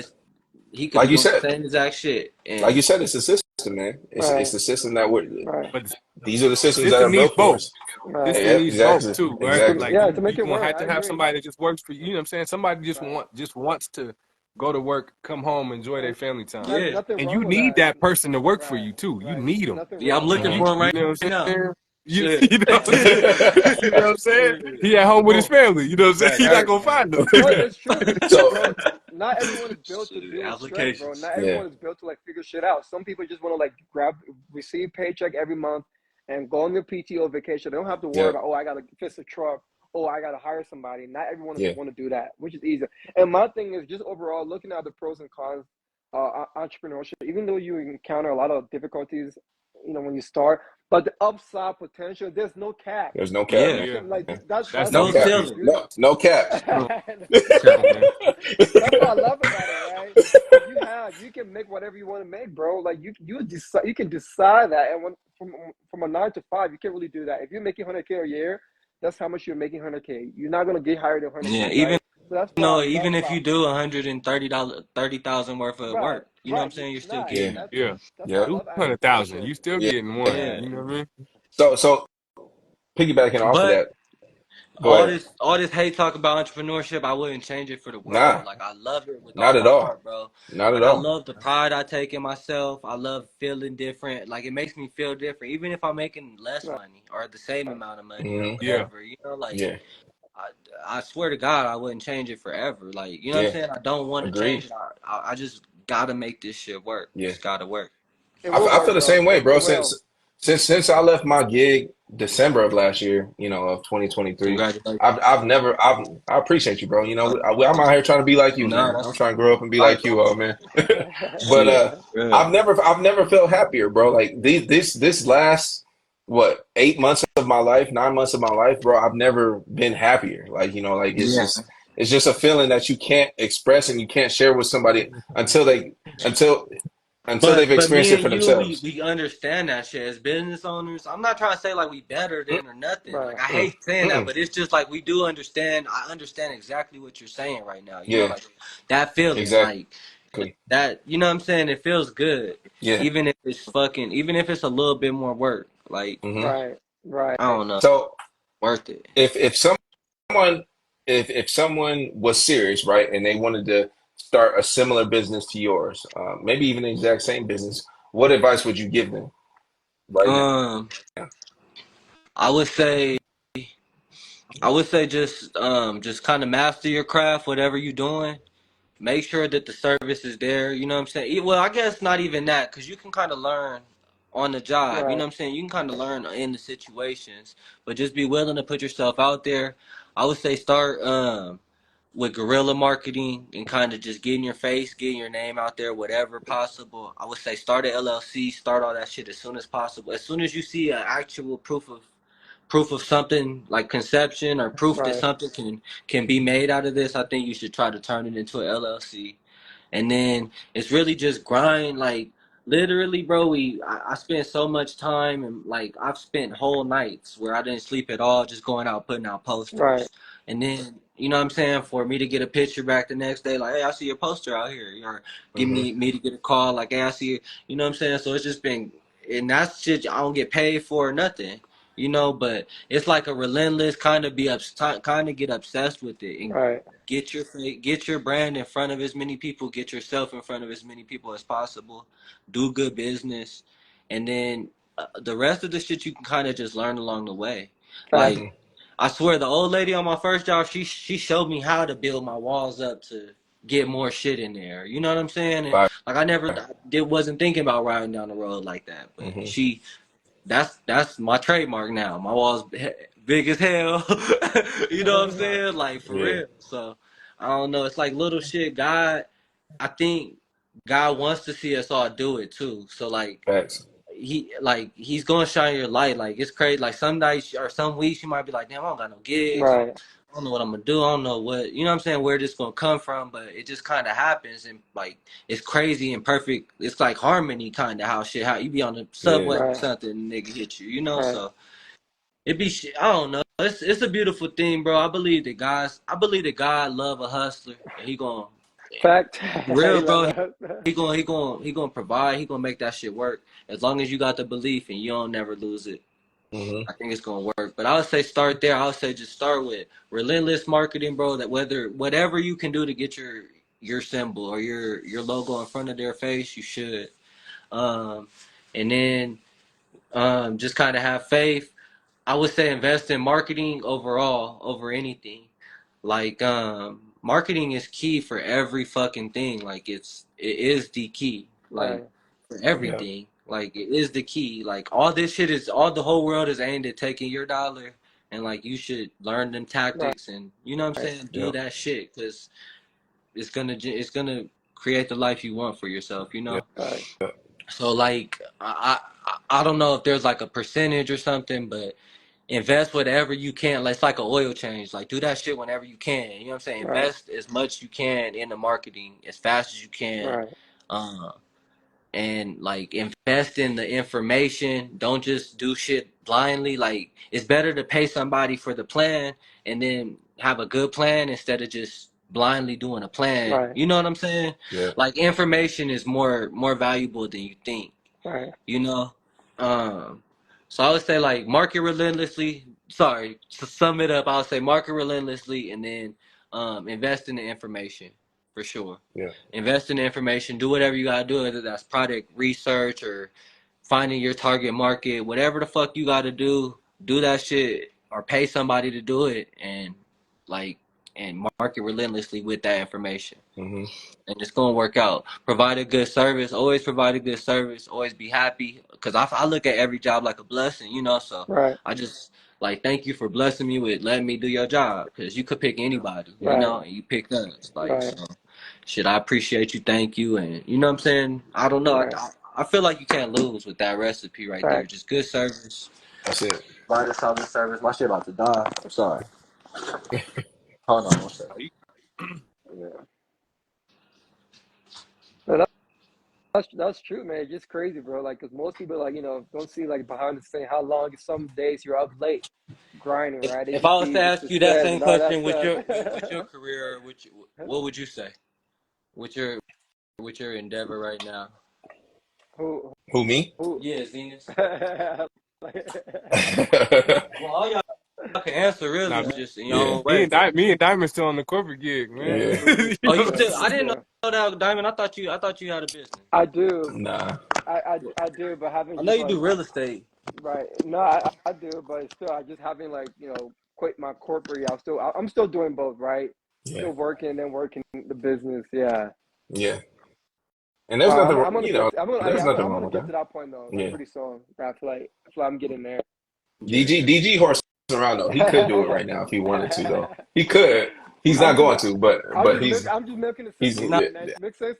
he could be Like you doing the said, same exact shit. like And you said, it's a system, man. It's right, the system that we're. right, but These are the the systems that system are needs built for both. us. right. System Yeah, needs both exactly, too, right? exactly. Like Yeah, to you make it gonna work, have I to have agree. somebody that just works for you. You know what I'm saying? Somebody Right. just wants to go to work, come home, enjoy their And family time, not, yeah, nothing and wrong you with need that. that person to work for Right, you too. You right. need them. Nothing yeah, I'm wrong with looking that. for him You right know what I'm now. saying? Shit. You know what I'm saying? You know what I'm saying? He at home with his Boom. family. You know what I'm saying? Back You're not hurt, gonna man. find him. No, it's true because, So bro, not everyone is built to Shit, deal with stress, bro. applications. Not yeah, everyone is built to like figure shit out. Some people just want to like receive paycheck every month and go on their PTO vacation. They don't have to worry yep, about, oh, I gotta fix a truck oh, I gotta hire somebody. Not everyone Yeah. want to do that, which is easy. And my thing is just overall looking at the pros and cons, entrepreneurship. Even though you encounter a lot of difficulties, when you start, but the upside potential, there's no cap. There's no cap. Yeah. You can like Yeah. that's No No the cap. ceiling. beauty. No caps. No, That's man. what I love about it, right? You can make whatever you want to make, bro. Like you decide, you can decide that, and when from a 9 to 5, you can't really do that. If you're making 100K a year, that's how much you're making 100K. You're not gonna get higher than Yeah, 100K, even right? So that's what I love even if you about. do $130,000 worth of Right, work, you know what I'm right, saying? You're still right. getting Yeah. it. Yeah, That's why Yeah. I love 200,000. entrepreneurship. You still Yeah. getting one. Yeah. You know what I mean? So piggybacking off of But that, go ahead. all this hate talk about entrepreneurship, I wouldn't change it for the Nah, world. Like I love it with not all at my all. heart, bro. Not at Like I all. love the pride I take in myself. I love feeling different. Like it makes me feel different, even if I'm making less Right, money or the same amount of money or Hmm. Yeah, whatever. You know, like Yeah. I swear to God, I wouldn't change it forever. Like you know what I'm Yeah. saying? I don't want to change Agreed. it. I just gotta make this shit work. Yeah. It's gotta work. it will I feel work, the bro. same way, bro. It will. Since I left my gig December of last year, of 2023, Congratulations. I appreciate you, bro. I'm out here trying to be like you, No, man. I'm that's trying to grow up and be right, like bro. you, oh man. But Shit, real. I've never felt happier, bro. Like this last what 8 months of my life, 9 months of my life, bro. I've never been happier. Like like Yeah. it's just a feeling that you can't express and you can't share with somebody until they've But experienced me it and for you, themselves. we understand that shit as business owners. I'm not trying to say like we better than or nothing. Right, Like I Mm, hate saying that, mm, but it's just like we do understand. I understand exactly what you're saying right now. You know, yeah, like that feeling, exactly. like that. You know what I'm saying? It feels good, Yeah. even if it's a little bit more work. Like Hmm. right, right. I don't know, So worth it. if someone if someone was serious, right, and they wanted to start a similar business to yours, maybe even the exact same business, what advice would you give them right now? Um, I would say. I would say just kind of master your craft, whatever you're doing. Make sure that the service is there. You know what I'm saying? Well, I guess not even that, because you can kind of learn on the job. You know Right, what I'm saying? You can kind of learn in the situations, but just be willing to put yourself out there. I would say start with guerrilla marketing and kind of just getting your face, getting your name out there, whatever possible. I would say start an LLC, start all that shit as soon as possible. As soon as you see an actual proof of something like conception or proof that right, something can be made out of this, I think you should try to turn it into an LLC. And then it's really just grind. Like literally, bro, I spent so much time, and like I've spent whole nights where I didn't sleep at all, just going out putting out right, posters. And then you know what I'm saying, for me to get a picture back the next day, like, hey, I see your poster out here, or give Hmm. me to get a call, like, hey, I see you. You know what I'm saying? So it's just been, and that's shit I don't get paid for or nothing. You know, but it's like a relentless kind of kind of get obsessed with it and right, get your brand in front of as many people, get yourself in front of as many people as possible, do good business, and then the rest of the shit you can kind of just learn along the way. fact, Like I swear, the old lady on my first job, she showed me how to build my walls up to get more shit in there. You know what I'm saying? And Fire. like wasn't thinking about riding down the road like that, but Hmm. that's my trademark now. My wall's big as hell. You know what I'm saying? Like for Yeah. real. So I don't know. It's like little shit. I think God wants to see us all do it too. So like Facts. he's gonna shine your light. Like it's crazy. Like some nights or some weeks you might be like, damn, I don't got no gigs. right, I don't know what I'm gonna do. I don't know what, you know what I'm saying, where this gonna come from, but it just kind of happens, and like it's crazy and perfect. It's like harmony, kind of how you be on the Yeah. subway or right, something, and nigga hit you, you know. right. So it be shit. I don't know. It's a beautiful thing, bro. I believe that God love a hustler, and he gonna Fact. real, You love bro. us. He gonna provide. He gonna make that shit work as long as you got the belief and you don't never lose it. Hmm. I think it's gonna work. But I would say start there. I would say just start with relentless marketing, bro. That whatever you can do to get your symbol or your logo in front of their face, you should. Um, and then just kind of have faith. I would say invest in marketing overall over anything. Like marketing is key for every fucking thing. Like it is the key. Like Right, for Yeah. everything. Like it is the key. Like all this shit is all the whole world is aimed at taking your dollar and like you should learn them tactics, and you know what I'm saying, do that shit, because it's gonna create the life you want for yourself, you know. So like I don't know if there's like a percentage or something, but invest whatever you can. It's like an oil change. Like do that shit whenever you can. You know what I'm saying? Invest as much you can in the marketing as fast as you can. And like invest in the information. Don't just do shit blindly. Like it's better to pay somebody for the plan and then have a good plan instead of just blindly doing a plan. You know what I'm saying? Like information is more valuable than you think. You know? So I would say like market relentlessly. Sorry, to sum it up, I would say market relentlessly and then invest in the information. For sure. Invest in the information. Do whatever you gotta do, whether that's product research or finding your target market, whatever the fuck you gotta do that shit or pay somebody to do it, and market relentlessly with that information. And it's gonna work out. Provide a good service. Always provide a good service. Always be happy. Because I look at every job like a blessing, you know. So I just like thank you for blessing me with letting me do your job. Because you could pick anybody, you know, and you picked us. Like so. Shit, I appreciate you. Thank you. And you know what I'm saying? I don't know. I feel like you can't lose with that recipe right there. Just good service. That's it. Provide a solid service. My shit about to die. I'm sorry. Hold on one second. That's true, man. It's just crazy, bro. Like, cause most people, like, you know, don't see like behind the scene how long. Some days you're up late grinding, right? If I was to ask you that same question with your career, what would you say? With your endeavor right now? Who me? Yeah, Zenas. Well, all y'all can answer really just in your own way. Me and Diamond still on the corporate gig, man. Oh, you still? I didn't know that, Diamond. I thought you had a business. I do. Nah. I do, but having. I know you do real estate. Right. No, I do, but still, I just having like, you know, quit my corporate. I'm still doing both, right? Still working and working the business. Yeah. And there's nothing wrong. There's nothing wrong with that. I'm gonna get to that point though. Like, pretty soon. I feel like I'm getting there. DG horse around though. He could do it right now if he wanted to though. He could. He's not going to, but I'm just milking the system.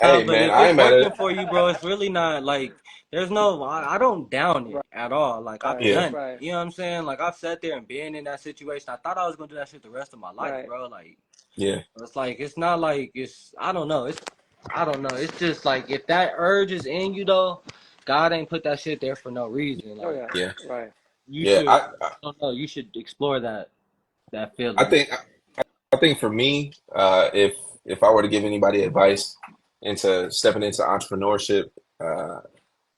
Hey man, I ain't mad at it for you, bro. It's really not like there's no. I don't down it at all. Like I've done it. You know what I'm saying? Like I've sat there and been in that situation. I thought I was gonna do that shit the rest of my life, bro. Like it's like it's not like it's. I don't know. It's just like if that urge is in you though, God ain't put that shit there for no reason. Like, You should. I don't know. You should explore that feeling. I think for me, if I were to give anybody advice into stepping into entrepreneurship,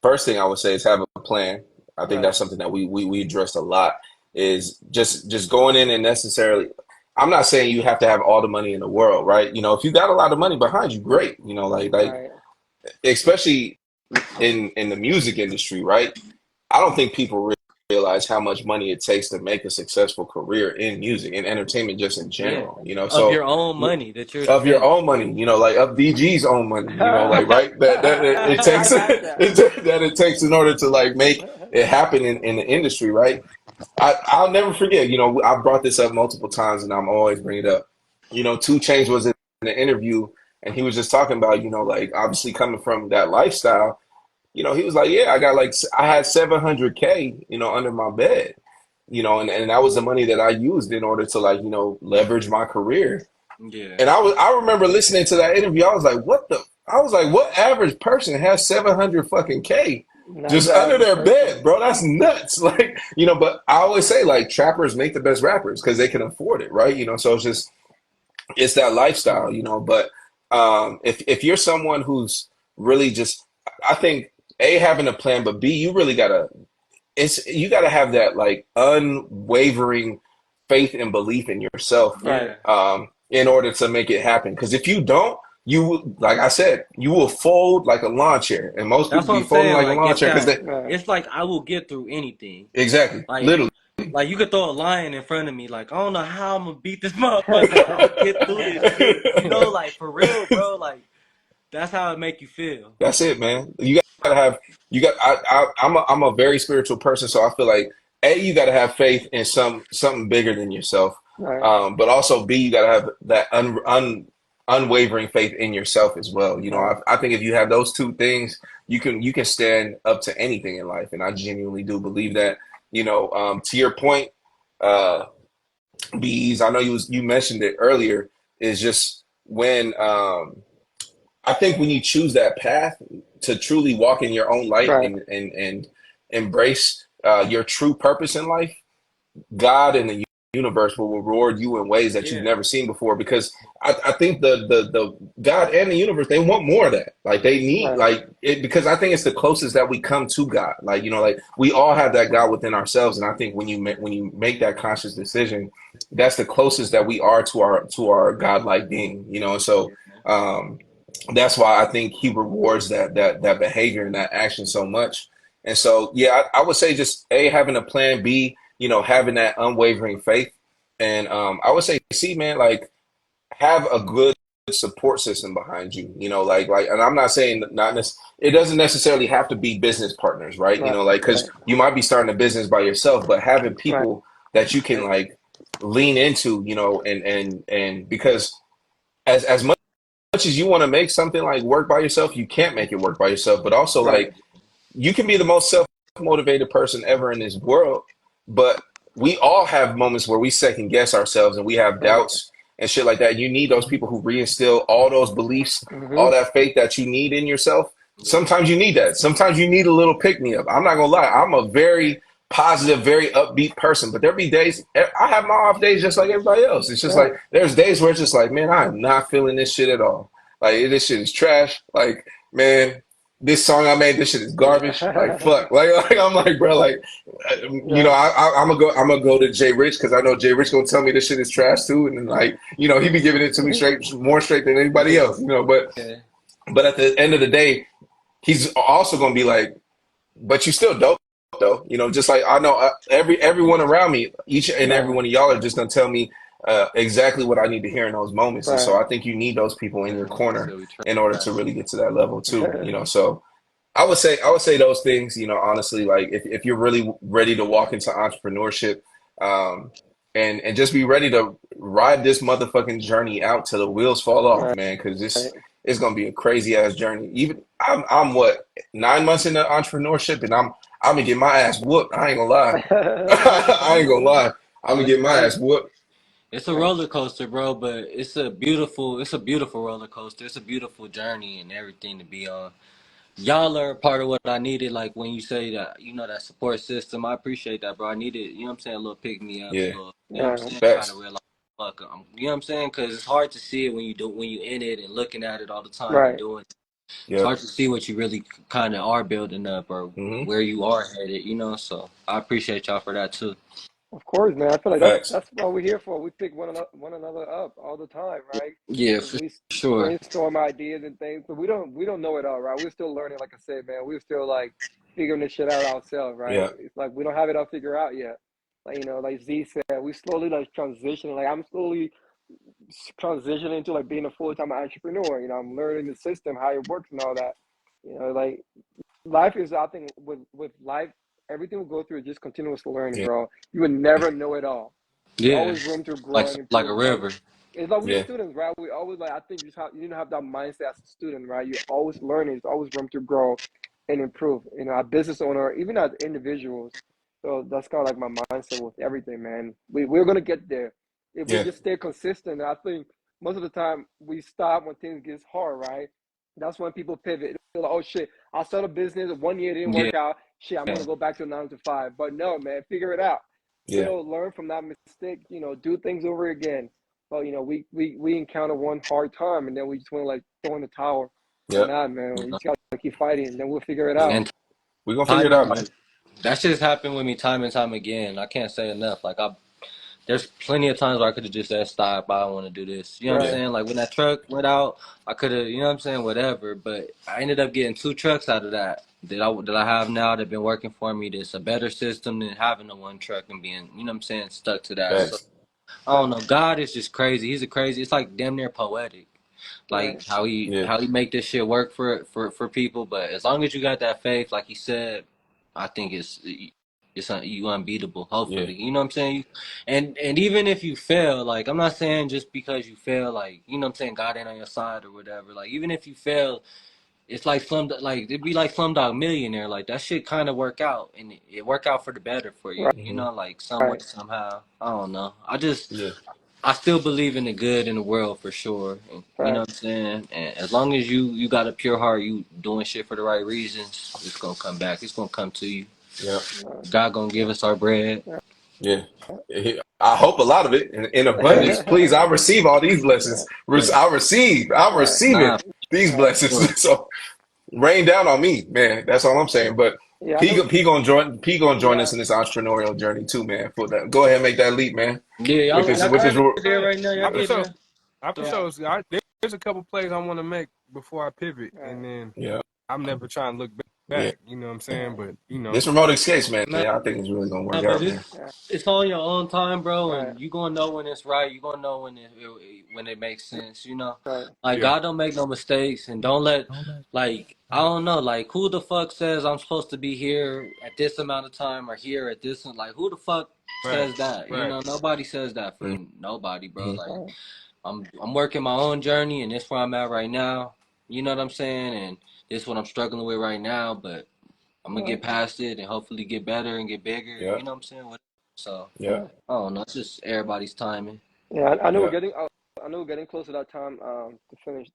first thing I would say is have a plan. I think that's something that we addressed a lot. Is just going in and necessarily. I'm not saying you have to have all the money in the world, right? You know, if you got a lot of money behind you, great. You know, like especially in the music industry, right? I don't think people realize how much money it takes to make a successful career in music and entertainment just in general, you know. So of your own money your own money, you know, like of DG's own money, you know, like right that it takes that it takes in order to like make it happen in the industry, right? I'll never forget, you know, I've brought this up multiple times and I'm always bringing it up. You know, 2 Chainz was in an interview and he was just talking about, you know, like obviously coming from that lifestyle. You know, he was like, yeah, I had $700K, you know, under my bed, you know, and that was the money that I used in order to like, you know, leverage my career. Yeah. And I remember listening to that interview. I was like, what average person has 700 fucking K just under their bed, bro? That's nuts. Like, you know, but I always say like trappers make the best rappers because they can afford it. Right. You know, so it's that lifestyle, you know, but if you're someone who's really just, I think, A, having a plan, but B, you really gotta have that like unwavering faith and belief in yourself, in order to make it happen. Because if you don't, like I said, you will fold like a lawn chair, and most people be folding like a lawn chair because it's like I will get through anything. Exactly, like, literally. Like you could throw a lion in front of me, like I don't know how I'm gonna beat this motherfucker. I'm gonna get through this shit. You know, like for real, bro. Like that's how it make you feel. That's it, man. I'm a very spiritual person, so I feel like A, you got to have faith in something bigger than yourself. Right. But also B, you got to have that unwavering faith in yourself as well. You know, Right. I think if you have those two things, you can stand up to anything in life, and I genuinely do believe that. You know, to your point, Bees, I know you mentioned it earlier, is just when I think when you choose that path to truly walk in your own light Right. and embrace your true purpose in life, God and the universe will reward you in ways that you've never seen before. Because I think the God and the universe, they want more of that. Like they need Right. like it, because I think it's the closest that we come to God. Like, you know, like we all have that God within ourselves, and I think when you make that conscious decision, that's the closest that we are to our godlike being. You know, and so. That's why I think he rewards that behavior and that action so much. And so, yeah, I would say just A, having a plan, B, you know, having that unwavering faith. And I would say, C, man, like have a good support system behind you, you know, like, and I'm not saying it doesn't necessarily have to be business partners, right? You Right. know, like, because Right. you might be starting a business by yourself, but having Right. people that you can like lean into, you know, and because as much as you want to make something like work by yourself, you can't make it work by yourself. But also, Right. like, you can be the most self-motivated person ever in this world, but we all have moments where we second guess ourselves and we have Right. doubts and shit like that. You need those people who reinstill all those beliefs, Mm-hmm. all that faith that you need in yourself. Sometimes you need that. Sometimes you need a little pick me up. I'm not gonna lie. I'm a very positive, very upbeat person, but there be days I have my off days just like everybody else. It's just Right. like there's days where it's just like, man, I am not feeling this shit at all. Like this shit is trash. Like, man, this song I made, this shit is garbage. Like fuck. Like I'm like, bro, like you know, Yeah. I'm gonna go to Jay Rich because I know Jay Rich gonna tell me this shit is trash too. And then like, you know, he be giving it to me more straight than anybody else, you know, but at the end of the day, he's also gonna be like, but you still dope though, you know. Just like I know everyone around me, each and every Right. one of y'all are just gonna tell me exactly what I need to hear in those moments. And so Right. I think you need those people in your corner in order to really get to that level too, you know. So I would say those things, you know, honestly, like if you're really ready to walk into entrepreneurship, um, and just be ready to ride this motherfucking journey out till the wheels fall off, Right. man, because this it's gonna be a crazy ass journey. Even I'm what 9 months into entrepreneurship, and I'm gonna get my ass whooped. I ain't gonna lie. I ain't gonna lie. I'm gonna get my ass whooped. It's a roller coaster, bro, but it's a beautiful roller coaster. It's a beautiful journey and everything to be on. Y'all are part of what I needed. Like when you say that, that support system, I appreciate that, bro. I needed, you know what I'm saying, a little pick me up, a Yeah, little, you know what I'm Yeah. saying, trying to facts. realize, fuck, you know what I'm saying, because it's hard to see it when you in it and looking at it all the time and Right. doing. It's Yep. hard to see what you really kind of are building up or Hmm. where you are headed, So I appreciate y'all for that too. Of course, man. I feel like that's Facts. that's what we're here for. We pick one another up all the time, right? Yeah, And for we sure. brainstorm ideas and things, but we don't know it all, right? We're still learning, like I said, man. We're still like figuring this shit out ourselves, right? Yeah. It's like we don't have it all figured out yet. Like like Z said, we slowly like transitioning. Like I'm slowly transitioning into like being a full time entrepreneur. I'm learning the system, how it works, and all that. Like life is, I think, with life, everything we go through is just continuous learning, Yeah. bro. You would never know it all. There's Yeah, always room to like grow and like a improve. Like river. it's like we're Yeah. students, right? We always like I think you need to have that mindset as a student, right? You're always learning. There's always room to grow and improve. A business owner, even as individuals. So that's kind of like my mindset with everything, man. We're gonna get there if we Yeah. just stay consistent. I think most of the time we stop when things gets hard, right? That's when people pivot. They're like, oh shit, I started a business. 1 year didn't Yeah, work out. Shit, I'm gonna go back to a 9 to 5. But no, man, figure it out. Yeah. Learn from that mistake. Do things over again. But we encounter one hard time, and then we just want to like throw in the towel. But Yep. nah, man, you we know. just gotta keep fighting, and then we'll figure it Yeah. out. And We're gonna figure it out, timing, man. that shit's happened with me time and time again. I can't say enough. There's plenty of times where I could have just said stop. I don't want to do this. You know what I'm Right, Yeah. saying? Like when that truck went out, I could have. You know what I'm saying? Whatever. But I ended up getting 2 trucks out of that I have now that been working for me. That's a better system than having the one truck and being, you know what I'm saying, stuck to that. So Facts. I don't know. God is just crazy. He's a crazy. It's like damn near poetic. right, Like how he Yeah. how he make this shit work for people. But as long as you got that faith, like he said, I think you unbeatable. Hopefully, Yeah. you know what I'm saying. And even if you fail, like I'm not saying just because you fail, like you know what I'm saying, God ain't on your side or whatever. Like even if you fail, it's like it'd be like Slumdog Millionaire. Like that shit kind of work out, and it work out for the better for you. Right. You know, like some way Right. somehow. I don't know. Yeah. I still believe in the good in the world for sure. And, you know Right. what I'm saying? And as long as you got a pure heart, you doing shit for the right reasons, it's gonna come back. It's gonna come to you. Yeah. God gonna give us our bread. Yeah. I hope a lot of it in abundance. Please, I receive all these blessings. Yeah. I'm Right. receiving Nah, these Right. blessings. So rain down on me, man. That's all I'm saying. But Yeah, I P, know. P gonna join Yeah. us in this entrepreneurial journey too, man. For that, go ahead and make that leap, man. yeah, With y'all this, y'all with this. get there right now. Y'all I for get sure. there. I for So, sure. There's a couple plays I want to make before I pivot, Right. and then Yeah, I'm never trying to look yeah. back. You know what I'm saying? But This remote escapes, man. man, Yeah, I think it's really gonna work but out, man. Yeah. it's on your own time, bro, Right. and you gonna know when it's right. You gonna know when it makes sense. You know, Right. like yeah, God don't make no mistakes, and don't let like I don't know, like who the fuck says I'm supposed to be here at this amount of time or here at this like who the fuck right, says that? You right. know, nobody says that for Mm. nobody, bro. Mm. Like Right. I'm working my own journey, and this where I'm at right now. You know what I'm saying? And this is what I'm struggling with right now, but I'm gonna Right. get past it and hopefully get better and get bigger. Yeah, You know what I'm saying? So yeah, Right. I don't know. It's just everybody's timing. Yeah. I know we're yeah. getting. I know we're getting close to that time. To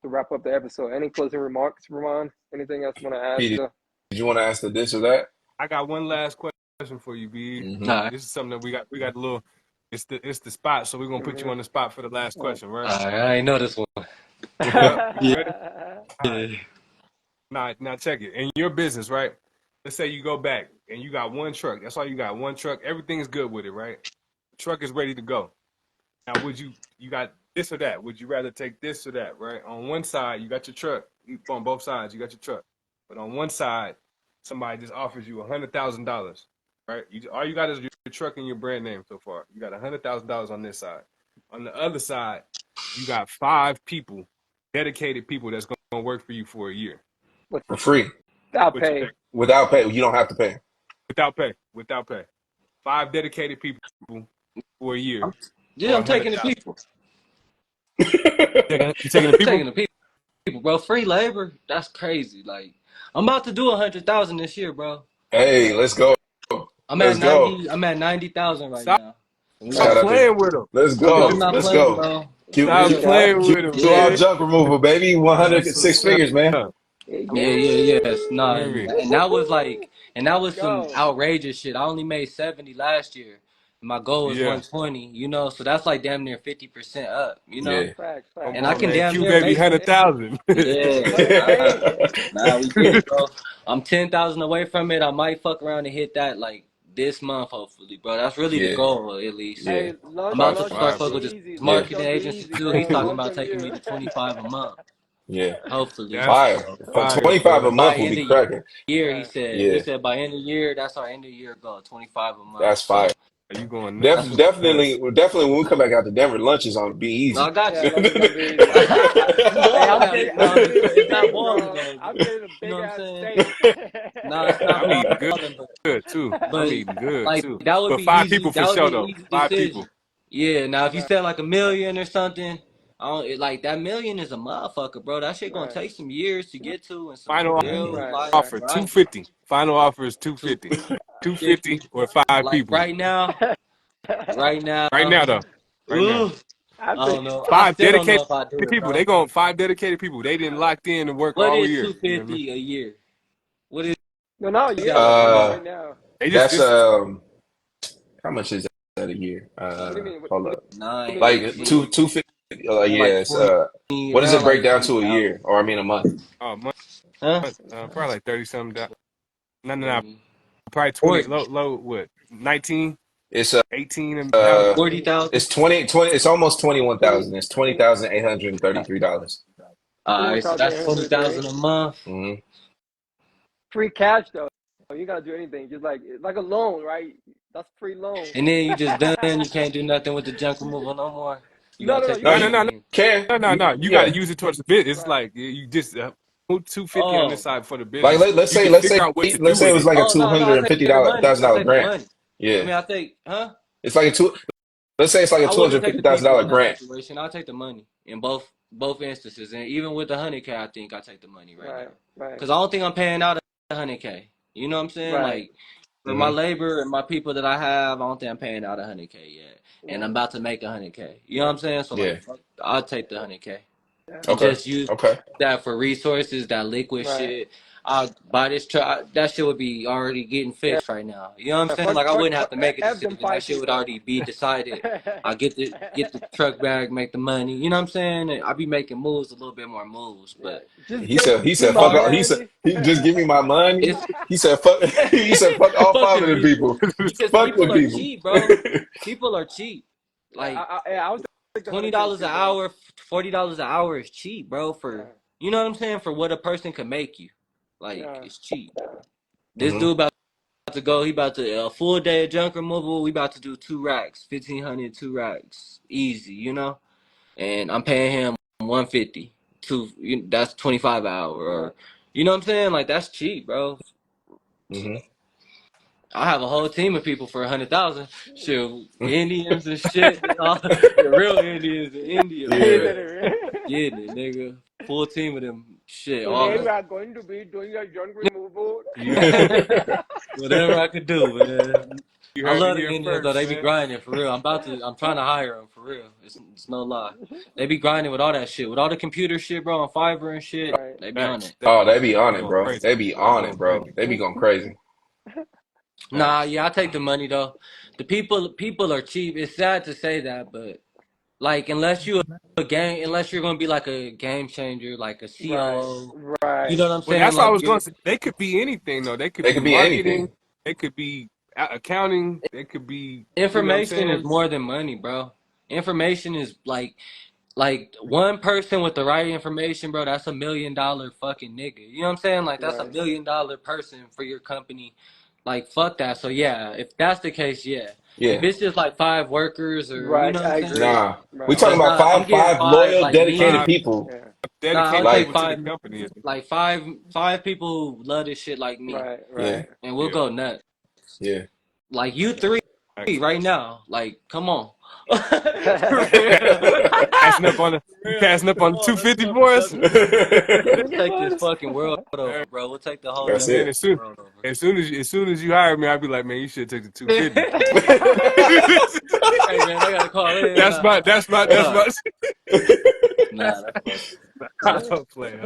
wrap up the episode. Any closing remarks, Ramon? Anything else you want to add P, to the? did you want to ask the this or that? I got one last question for you, B. All Mm-hmm. right, This is something that we got a little. It's the spot, so we're gonna put you Mm-hmm. on the spot for the last Right. question, right? all right. I ain't know this one. Yep. You ready? All right. Yeah. Now check it. In your business, right? Let's say you go back and you got one truck. That's all you got. One truck. Everything's good with it, right? The truck is ready to go. Now, you got this or that? Would you rather take this or that, right? On one side, you got your truck. On both sides, you got your truck. But on one side, somebody just offers you $100,000, right? All you got is your truck and your brand name so far. You got $100,000 on this side. On the other side, you got 5 people, dedicated people that's gonna work for you for a year. For free, Without What you pay. take? without pay. You don't have to pay. Without pay. Without pay. 5 dedicated people for a year Yeah, or I'm taking the 100,000. people. You taking the I'm taking people? the people, bro. Free labor. That's crazy. Like I'm about to do 100,000 this year, bro. Hey, let's go. I'm at Let's go. 90. I'm at 90,000 right Stop, now. stop Shout Right. out to. playing with them. Let's Yeah, I'm go. not Let's playing, go. bro. Q, Stop Q, Yeah. playing Q, with them, Yeah. QHAUL man. junk removal, baby. That's 106 what's figures, man. up. Yes, You nah, hear me? and that was like, and that Let's was some go. outrageous shit. I only made 70 last year. My goal was Yeah. 120, you know, so that's like damn near 50% up, you know, Yeah. Facts. Come Facts. and I on, can man. damn Q near baby make it. 100,000. Yeah, 100K. nah, we good, bro. I'm 10,000 away from it. I might fuck around and hit that like this month, hopefully, bro. That's really the Yeah. goal, at least. Yeah. Hey, I'm launch about That's to launch start Fire, could be fucking bro. with this easy. yeah. Launch marketing could be agency easy, too. He's bro. talking Launch about from taking me you. to 25 a month, Yeah. hopefully. That's Fire. So, For fire, 25 a bro. by month will end be of year. cracking. He Right. said Yeah. by end of year, that's our end of year goal, 25 a month. That's fire. So Are you going that's nuts? what Nuts. Definitely when we come back out to Denver, lunch is on be no, I easy. got Yeah, you. lunch is gonna be easy. You Hey, balling out here. No, I'm getting a it's not steak, balling bro. though. I'm getting a You know big what I'm ass saying? steak. No, it's not I'm eating balling, good too. I'm but eating good like too. that would But be five easy. people for That would be sure an though. easy 5 people. decision. Yeah. Now, if you Right. said like a million or something, I don't like that million is a motherfucker, bro. That shit gonna Right. take some years to get to and some Final real Right. life Right. offer grinding. 250. Final offer is Two 250. 250 fifty. or 5 people. Like right now, right now. Right now though. Right now. Ooh, I I think don't know. I Five still don't know dedicated if I do it, people. bro. They going 5 dedicated people. They didn't locked in to work What all is year. You know what I mean? 250 a year? What is no, no, you yeah, got like a right number? now. They just That's this how much is that a year? What do you mean? Hold What up. do you Nine, mean? Like 18, 250 like yeah, it's 20, what does it around break like down to a 20,000. year or I mean a month? month, Huh? probably like 30 something. No. 20, Probably 20 40, low what? 19, It's 18,000. 40,000. it's 20 it's almost 21,000. It's 20,833. All right, so that's 21,833. 20,000 a month. Mm-hmm. Free cash though. You gotta do anything. Just like a loan, right? That's free loan. And then you just done. You can't do nothing with the junk removal no more. You No, gotta no, no. take You that No, gotta no, shit no, use. no. in. Can No. You got to yeah. use it towards the bit. It's Right. like you just 250 on this side for the Like business. let's You say can figure out what to do it with was it. like a I take the money. I $250,000 take the grant. money. Yeah. I mean, I think, It's like let's say it's like a I wouldn't take the people $250,000 in that grant. situation. I'll take the money in both instances, and even with the 100K, I think I take the money right now because I don't think I'm paying out 100K. You know what I'm saying? Like for my labor and my people that I have, I don't think I'm paying out 100K yet, and I'm about to make 100K. You know what I'm saying? So like, I'll take the 100K. And just use that for resources, that liquid shit. I'll buy this truck. That shit would be already getting fixed right now. You know what I'm saying? Like I wouldn't have to make a decision. That shit would already be decided. I get the truck back, make the money. You know what I'm saying? I'll be making moves, a little bit more moves. But he said fuck all, he just give me my money. He said fuck all five of the people. Because fuck people the are people. cheap, bro. People are cheap. Like I was $20 an hour, $40 an hour is cheap, bro. For you know what I'm saying? For what a person can make you, like it's cheap. This dude about to go. He about to a full day of junk removal. We about to do 2 racks, 1,500, 2 racks, easy, you know. And I'm paying him 150. That's 25 an hour, or you know what I'm saying? Like that's cheap, bro. I have a whole team of people for 100,000. Shit, Indians and shit. The real Indians in India. Getting it, nigga. Full team of them. Shit. Today we are going to be doing a junk removal. Whatever I could do, man. I love the Indians first, though. They be man. grinding for real. I'm trying to hire them for real. It's no lie. They be grinding with all that shit, with all the computer shit, bro, on Fiverr and shit. They be on it. Oh, they be on it, bro. They be on it, bro. They be going crazy. Nah, yeah, I take the money though. The people are cheap. It's sad to say that, but like unless you're gonna be like a game changer, like a COO, you know what I'm saying? That's what I Like was going to say. They could be anything though. They could be be marketing. anything. They could be accounting. They could be information is more than money, bro. Information is like one person with the right information, bro. That's $1 million fucking nigga. You know what I'm saying? Like that's $1 million person for your company. Like fuck that. So yeah, if that's the case, yeah. If it's just like 5 workers or you know what I'm saying? Nah, we talking about five loyal, like dedicated me. people. Dedicated I'll take people 5, to the company. like five people who love this shit like me. And we'll go nuts. Yeah. Like you 3 right now. Like come on. Passing up on the 250 for us. Let's take this fucking world over, bro. We'll take the whole That's it. world over. As soon as you hire me, I'll be like, man, you should take the 250. Hey man, I gotta call in. That's my. Nah, I'm playing.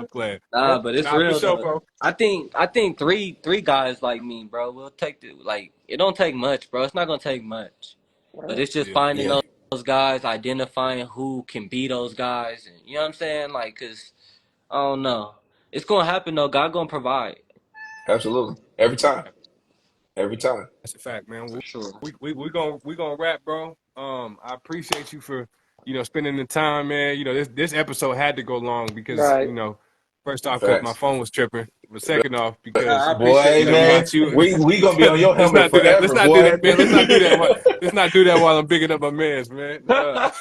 Nah, but it's real sure, though. bro. I think three guys like me, bro. We'll take it don't take much, bro. It's not gonna take much. But it's just finding those guys, identifying who can be those guys, and you know what I'm saying? Like, cause I don't know. It's gonna happen though. God gonna provide. Absolutely. Every time. That's a fact, man. For sure. We gonna wrap, bro. I appreciate you for spending the time, man. This episode had to go long because first off because my phone was tripping, but second off because I appreciate we got you. We gonna be on your helmet forever. Let's not do that, man. Let's not do that while I'm bigging up my mans, man. But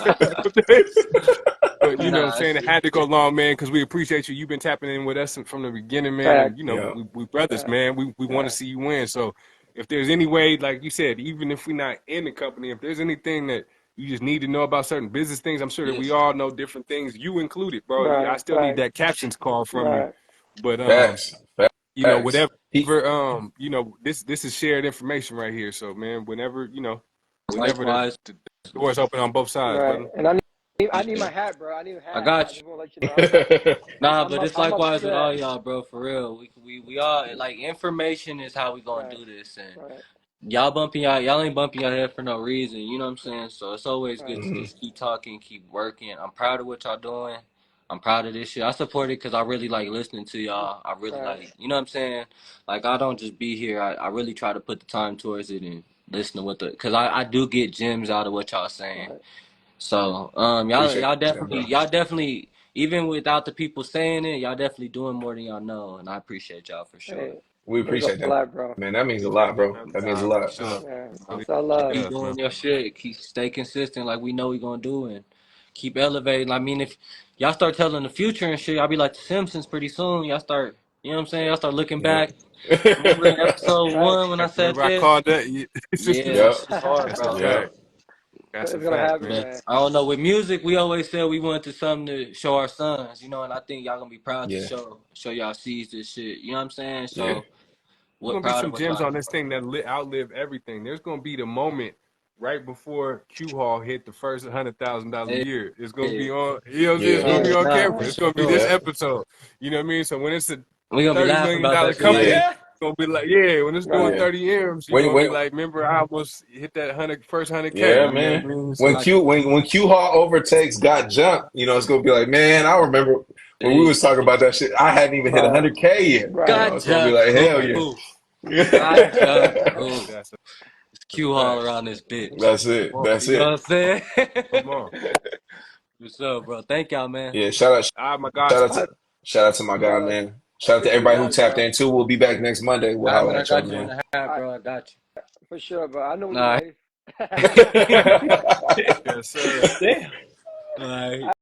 you know what I'm saying? It had to go long, man, because we appreciate you. You've been tapping in with us from the beginning, man. And, we brothers, man. We want to see you win. So if there's any way, like you said, even if we're not in the company, if there's anything that you just need to know about certain business things, I'm sure that we all know different things, you included, bro. I still need that captions call from you. But whatever, this is shared information right here. So man, whenever the doors open on both sides, brother. And I need my hat, bro. I need a hat. I got you. I just want to let you know. Nah, but it's likewise with all y'all, bro. For real, we all like information is how we gonna do this, and y'all ain't bumping your head for no reason. You know what I'm saying? So it's always good to just keep talking, keep working. I'm proud of what y'all doing. I'm proud of this shit. I support it because I really like listening to y'all. I really like, you know what I'm saying? Like I don't just be here. I really try to put the time towards it and listen to because I do get gems out of what y'all saying. So y'all definitely even without the people saying it, y'all definitely doing more than y'all know, and I appreciate y'all for sure. Hey, we appreciate that, lot, bro. Man. That means a lot, bro. That means a lot. Keep Keep doing your shit. Stay consistent, like we know we gonna do, and keep elevating. I mean, if y'all start telling the future and shit, I'll be like the Simpsons pretty soon. Y'all start, you know what I'm saying? Y'all start looking back. Remember in episode 1 when I said Remember I this? called that? Yeah, Yep. it's hard, bro. Yeah. That's a It's gonna fact, happen, man. man. I don't know. With music, we always said we wanted something to show our sons, you know, and I think y'all gonna be proud to Yeah. show y'all sees this shit. You know what I'm saying? So, Yeah. There's what gonna be proud some of what gems y'all. on this thing that outlive everything. There's gonna be the moment right before QHAUL hit the first $100,000 a year. It's gonna be on. You know what I'm saying? It's gonna be on camera. It's gonna be this episode. You know what I mean? So when it's a We gonna be $30 laughing million about that shit. company, Like, it's gonna be like, yeah, when it's doing Right. 30 M's, you're gonna be When like, remember I almost hit that first 100K. yeah, You know man. what I mean? When QHAUL overtakes Got Jump, you know, it's gonna be like, man, I remember when we was talking about that shit. I hadn't even hit 100K yet. You know, Right. it's gonna be like, hell yeah. It's QHAUL around this bitch. That's it. That's You know what it. I'm saying? Come on. What's up, bro? Thank y'all, man. Yeah, shout My God. out to my guy, man. Shout out to everybody who tapped in too. We'll be back next Monday. We'll holler I at y'all, got you in man. the hat, bro. I got you. For sure, bro. I know Nah. your wife. Yes, sir. All right.